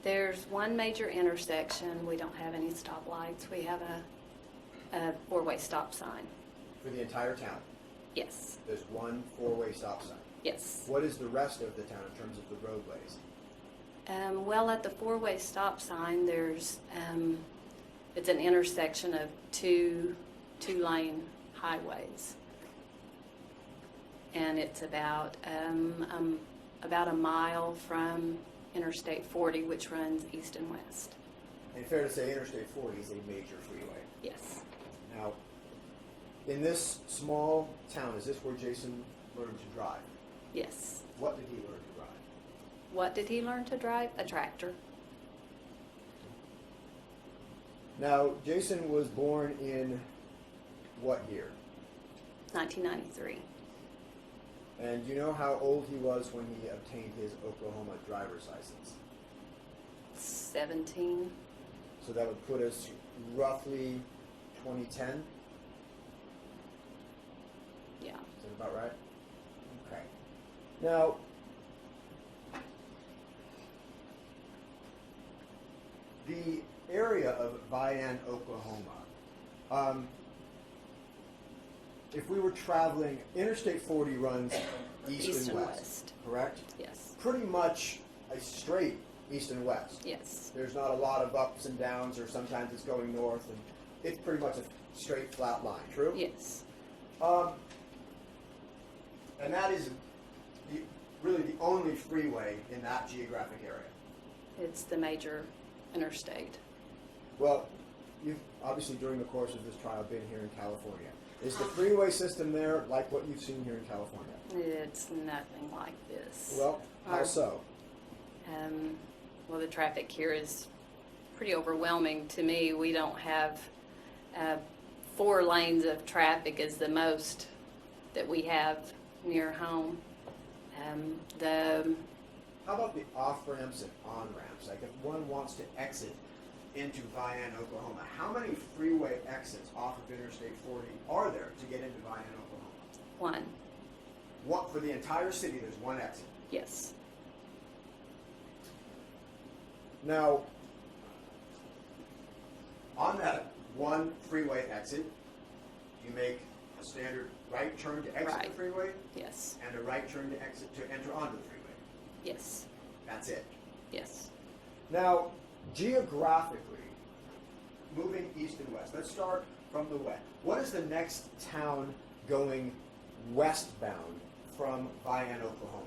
There's one major intersection. We don't have any stoplights. We have a four-way stop sign. For the entire town, Yes, there's one four-way stop sign. yes. What is the rest of the town in terms of the roadways? Well, at the four-way stop sign, there's, it's an intersection of two-lane highways. And it's about a mile from Interstate 40, which runs east and west. And fair to say Interstate 40 is a major freeway. Yes, Now, in this small town, is this where Jason learned to drive? yes. What did he learn to drive? What did he learn to drive? A tractor. Now, Jason was born in what year? 1993. And do you know how old he was when he obtained his Oklahoma driver's license? 17. So that would put us roughly 2010. Yeah. Is that about right? Okay. Now, the area of Vian, Oklahoma, if we were traveling, Interstate 40 runs east and west, correct? Yes. Pretty much a straight east and west. Yes. There's not a lot of ups and downs, or sometimes it's going north, and it's pretty much a straight, flat line, true? Yes. And that is really the only freeway in that geographic area. It's the major interstate. Well, you've obviously during the course of this trial been here in California. Is the freeway system there like what you've seen here in California? It's nothing like this. Well, how Our- so? Well, the traffic here is pretty overwhelming to me. We don't have 4 lanes of traffic is the most that we have near home. How about the off-ramps and on-ramps? Like if one wants to exit into Vian, Oklahoma, how many freeway exits off of Interstate 40 are there to get into Vian, Oklahoma? 1. What, for the entire city, there's one exit. Yes. Now, on that one freeway exit, you make a standard right turn to exit the Right. freeway Yes. and a right turn to exit to enter onto the freeway. Yes. That's it. Yes. Now, geographically, moving east and west, let's start from the west. What is the next town going westbound from Vian, Oklahoma?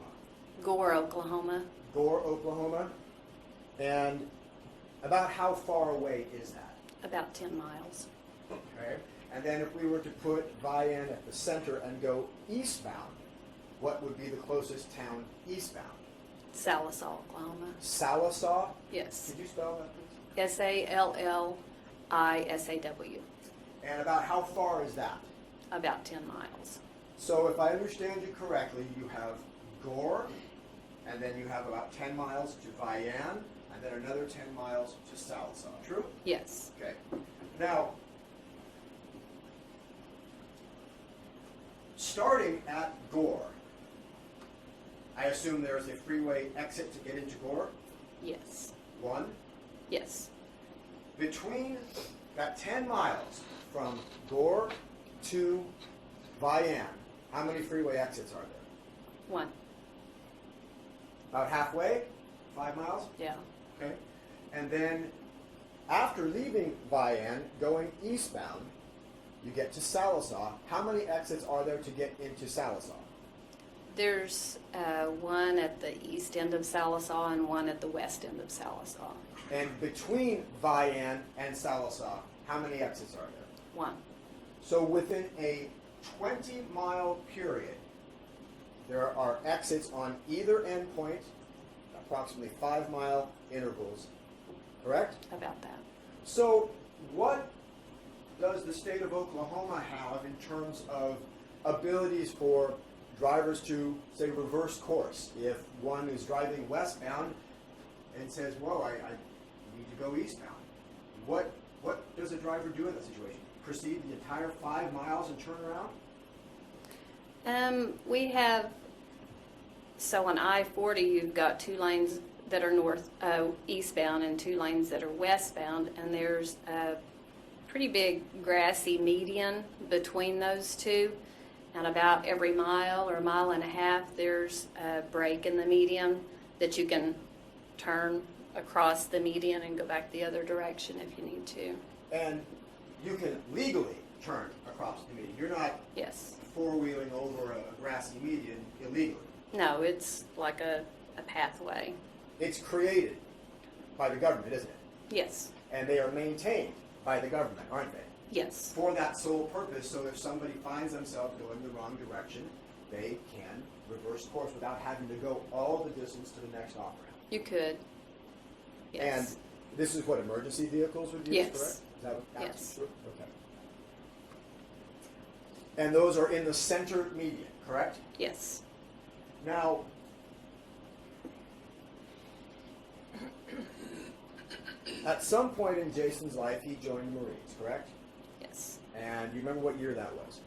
Gore, Oklahoma. Gore, Oklahoma. And about how far away is that? About 10 miles. Okay. And then if we were to put Vian at the center and go eastbound, what would be the closest town eastbound? Sallisaw, Oklahoma. Sallisaw? Yes. Could you spell that, please? Sallisaw. And about how far is that? About 10 miles. So if I understand you correctly, you have Gore, and then you have about 10 miles to Vian, and then another 10 miles to Sallisaw. True? Yes. Okay. Now, starting at Gore, I assume there's a freeway exit to get into Gore. Yes. One. Yes. Between that 10 miles from Gore to Vian, how many freeway exits are there? 1. About halfway? 5 miles? Yeah. Okay. And then after leaving Vian, going eastbound, you get to Sallisaw. How many exits are there to get into Sallisaw? There's one at the east end of Sallisaw and one at the west end of Sallisaw. And between Vian and Sallisaw, how many exits are there? 1. So within a 20-mile period, there are exits on either endpoint, approximately 5-mile intervals, correct? About that. So what does the state of Oklahoma have in terms of abilities for drivers to, say, reverse course? If one is driving westbound and says, whoa, I need to go eastbound. What does a driver do in that situation? Proceed the entire 5 miles and turn around? We have, so on I-40, you've got 2 lanes that are eastbound and 2 lanes that are westbound, and there's pretty big grassy median between those two. And about every mile or a mile and a half, there's a break in the median that you can turn across the median and go back the other direction if you need to. And you can legally turn across the median. You're not Yes. four-wheeling over a grassy median illegally. No, it's like a pathway. It's created by the government, isn't it? Yes. And they are maintained by the government, aren't they? Yes. For that sole purpose, so if somebody finds themselves going the wrong direction, they can reverse course without having to go all the distance to the next off-ramp. You could. Yes. And this is what emergency vehicles would use, Yes. correct? Is that what that's Yes. true? Okay. And those are in the center median, correct? Yes. Now, at some point in Jason's life, he joined the Marines, correct? Yes. And you remember what year that was?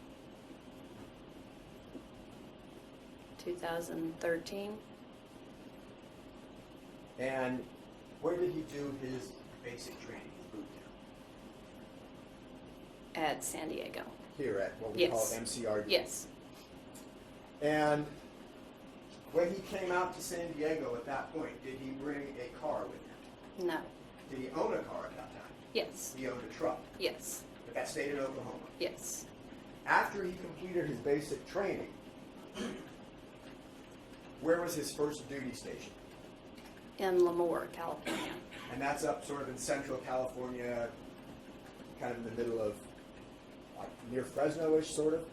2013. And where did he do his basic training, his boot camp? At San Diego. Here at what we call Yes. MCRD. Yes. And when he came out to San Diego at that point, did he bring a car with him? No. Did he own a car at that time? Yes. He owned a truck, Yes. but that stayed in Oklahoma. Yes. After he completed his basic training, where was his first duty station? In Lemoore, California. And that's up sort of in central California, kind of in the middle of, like, near Fresno-ish, sort of?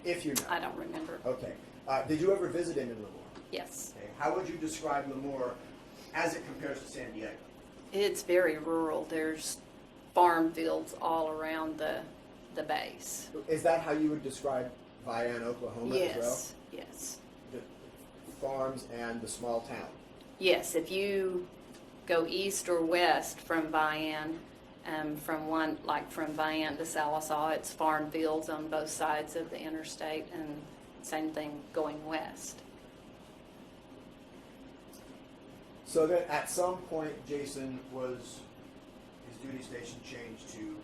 If you know. I don't remember. Okay. Did you ever visit him in Lemoore? Yes. Okay. How would you describe Lemoore as it compares to San Diego? It's very rural. There's farm fields all around the base. Is that how you would describe Vian, Oklahoma as well? Yes. Yes. The farms and the small town. Yes. If you go east or west from Vian, from Vian to Salisaw, it's farm fields on both sides of the interstate, and same thing going west. So then at some point, Jason was, his duty station changed to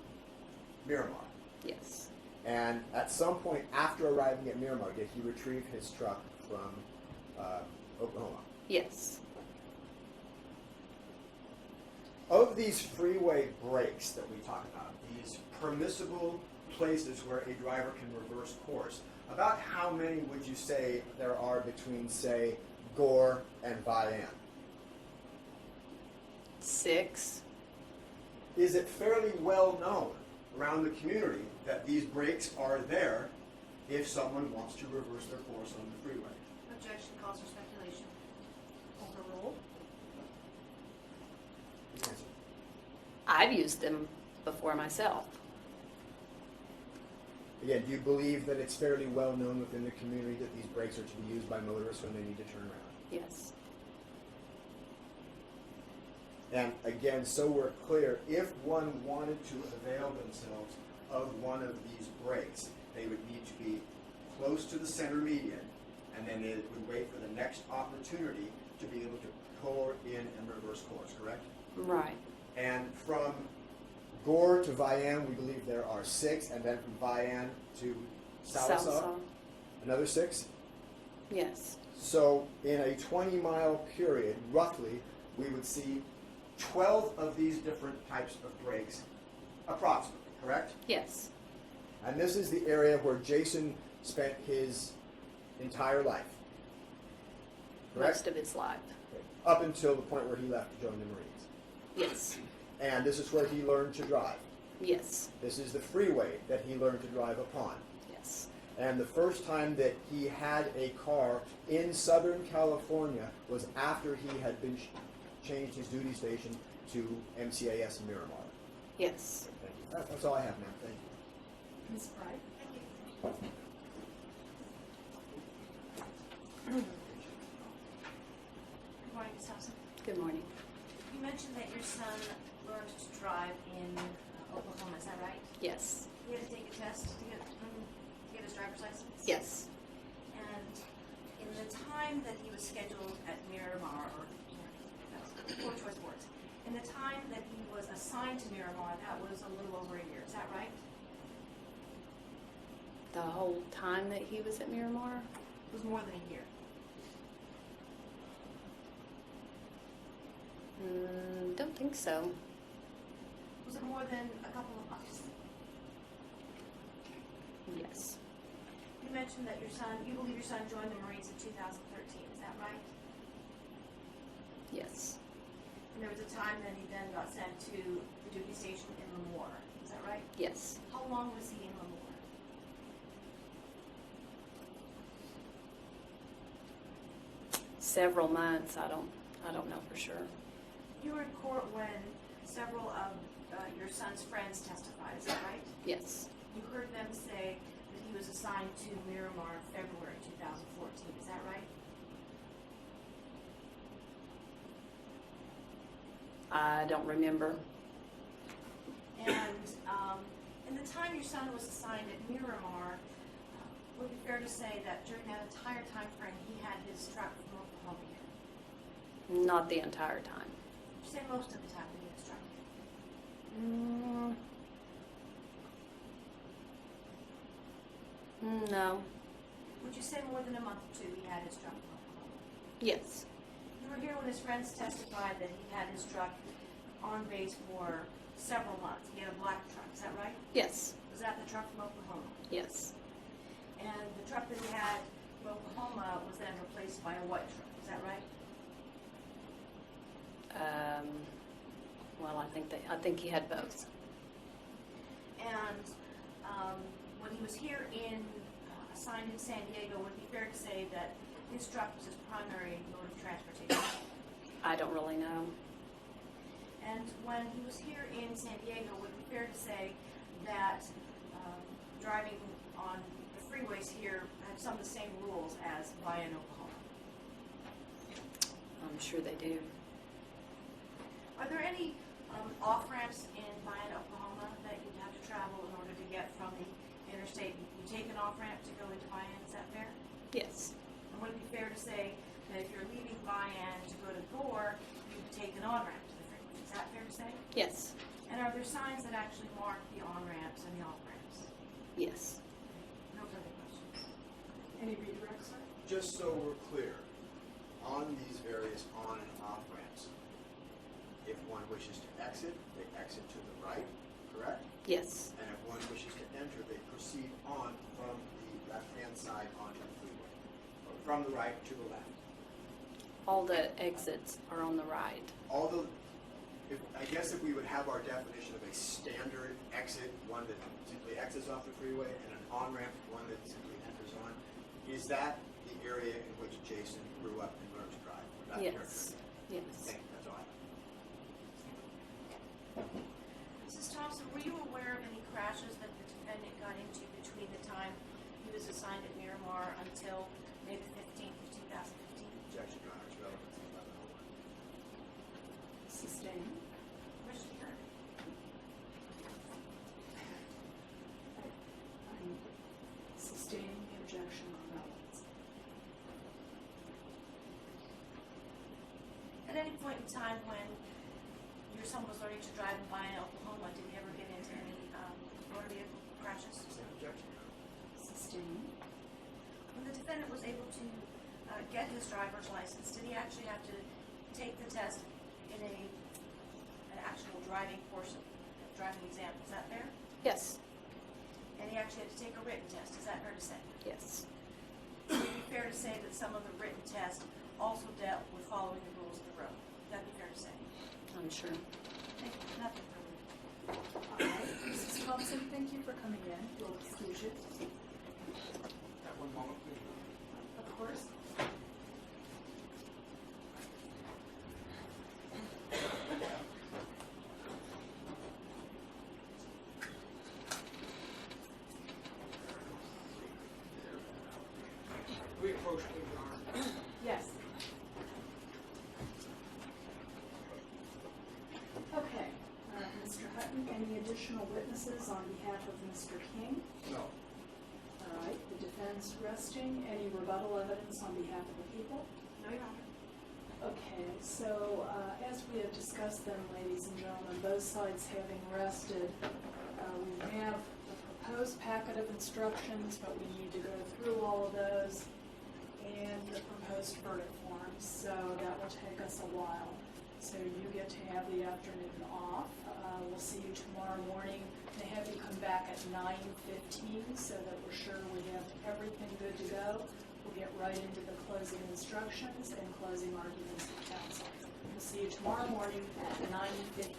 Miramar. Yes. And at some point after arriving at Miramar, did he retrieve his truck from Oklahoma? Yes. Of these freeway breaks that we talk about, these permissible places where a driver can reverse course, about how many would you say there are between, say, Gore and Vian? 6. Is it fairly well known around the community that these breaks are there if someone wants to reverse their course on the freeway? Objection calls for speculation. Overruled. Answer. I've used them before myself. Again, do you believe that it's fairly well known within the community that these brakes are to be used by motorists when they need to turn around? Yes. And again, so we're clear, if one wanted to avail themselves of one of these brakes, they would need to be close to the center median, and then they would wait for the next opportunity to be able to pull in and reverse course, correct? Right. And from Gore to Vian, we believe there are 6, and then from Vian to Salisaw, another 6. Yes. So in a 20-mile period, roughly, we would see 12 of these different types of brakes, approximately, correct? Yes. And this is the area where Jason spent his entire life, correct? Most of his life. Up until the point where he left to join the Marines. Yes. And this is where he learned to drive. Yes. This is the freeway that he learned to drive upon. Yes. And the first time that he had a car in Southern California was after he had been changed his duty station to MCAS in Miramar. Yes. Thank you. That's all I have, ma'am. Thank you. Ms. Bright? Good morning, Ms. Thompson. Good morning. You mentioned that your son learned to drive in Oklahoma, is that right? Yes. He had to take a test to get his driver's license? Yes. And in the time that he was scheduled at Miramar, or poor choice of words, in In the time that he was assigned to Miramar, that was a little over a year, is that right? The whole time that he was at Miramar? It was more than a year. Don't think so. Was it more than a couple of months? Yes. You mentioned that you believe your son joined the Marines in 2013, is that right? Yes. And there was a time that he then got sent to the duty station in Lemoore, is that right? Yes. How long was he in Lemoore? Several months. I don't know for sure. You were in court when several of your son's friends testified, is that right? Yes. You heard them say that he was assigned to Miramar in February 2014, is that right? I don't remember. And in the time your son was assigned at Miramar, would it be fair to say that during that entire time frame he had his truck from Oklahoma here? Not the entire time. Would you say most of the time that he had his truck here? No. Would you say more than a month or two he had his truck from Oklahoma? Yes. You were here when his friends testified that he had his truck on base for several months. He had a black truck, is that right? Yes. Was that the truck from Oklahoma? Yes. And the truck that he had from Oklahoma was then replaced by a white truck, is that right? Well, I think he had both. And when he was here assigned in San Diego, would it be fair to say that his truck was his primary mode of transportation? I don't really know. And when he was here in San Diego, would it be fair to say that driving on the freeways here had some of the same rules as via in Oklahoma? I'm sure they do. Are there any off-ramps in Bayonne, Oklahoma that you'd have to travel in order to get from the interstate? You take an off-ramp to go into Bayonne, is that fair? Yes. And would it be fair to say that if you're leaving Bayonne to go to Gore, you'd take an on-ramp to the freeway? Is that fair to say? Yes. And are there signs that actually mark the on-ramps and the off-ramps? Yes. No further questions. Any redirects, sir? Just so we're clear, on these various on and off ramps, if one wishes to exit, they exit to the right, correct? Yes. And if one wishes to enter, they proceed on from the left-hand side onto the freeway, or from the right to the left. All the exits are on the right. I guess if we would have our definition of a standard exit, one that simply exits off the freeway, and an on-ramp, one that simply enters on, is that the area in which Jason grew up and learned to drive? Would that be fair to Yes. say? Yes. Thank you, that's all I have. Mrs. Thompson, were you aware of any crashes that the defendant got into between the time he was assigned at Miramar until May the 15th of 2015? Objection, Your Honor, it's relevant to 1101. Sustained. Where's she heard? I'm sustaining the objection on relevance. At any point in time when your son was learning to drive in Bayonne, Oklahoma, did he ever get into any motor vehicle crashes? Same objection, Your Honor. Sustained. When the defendant was able to get his driver's license, did he actually have to take the test in an actual driving portion, driving exam? Is that fair? Yes. And he actually had to take a written test. Is that fair to say? Yes. Would it be fair to say that some of the written tests also dealt with following the rules of the road? Would that be fair to say? I'm sure. Thank you. Nothing further. All right. Mrs. Thompson, thank you for coming in. We'll excuse you. At one moment, please. Of course. We approach, please, Your Honor. Yes. Okay. Mr. Hutton, any additional witnesses on behalf of Mr. King? No. All right. The defense resting. Any rebuttal evidence on behalf of the people? No, Your Honor. Okay, so as we have discussed then, ladies and gentlemen, both sides having rested, we have the proposed packet of instructions, but we need to go through all of those, and the proposed verdict forms, so that will take us a while. So you get to have the afternoon off. We'll see you tomorrow morning. They have you come back at 9:15 so that we're sure we have everything good to go. We'll get right into the closing instructions and closing arguments of counsel. We'll see you tomorrow morning at 9:15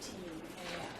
a.m.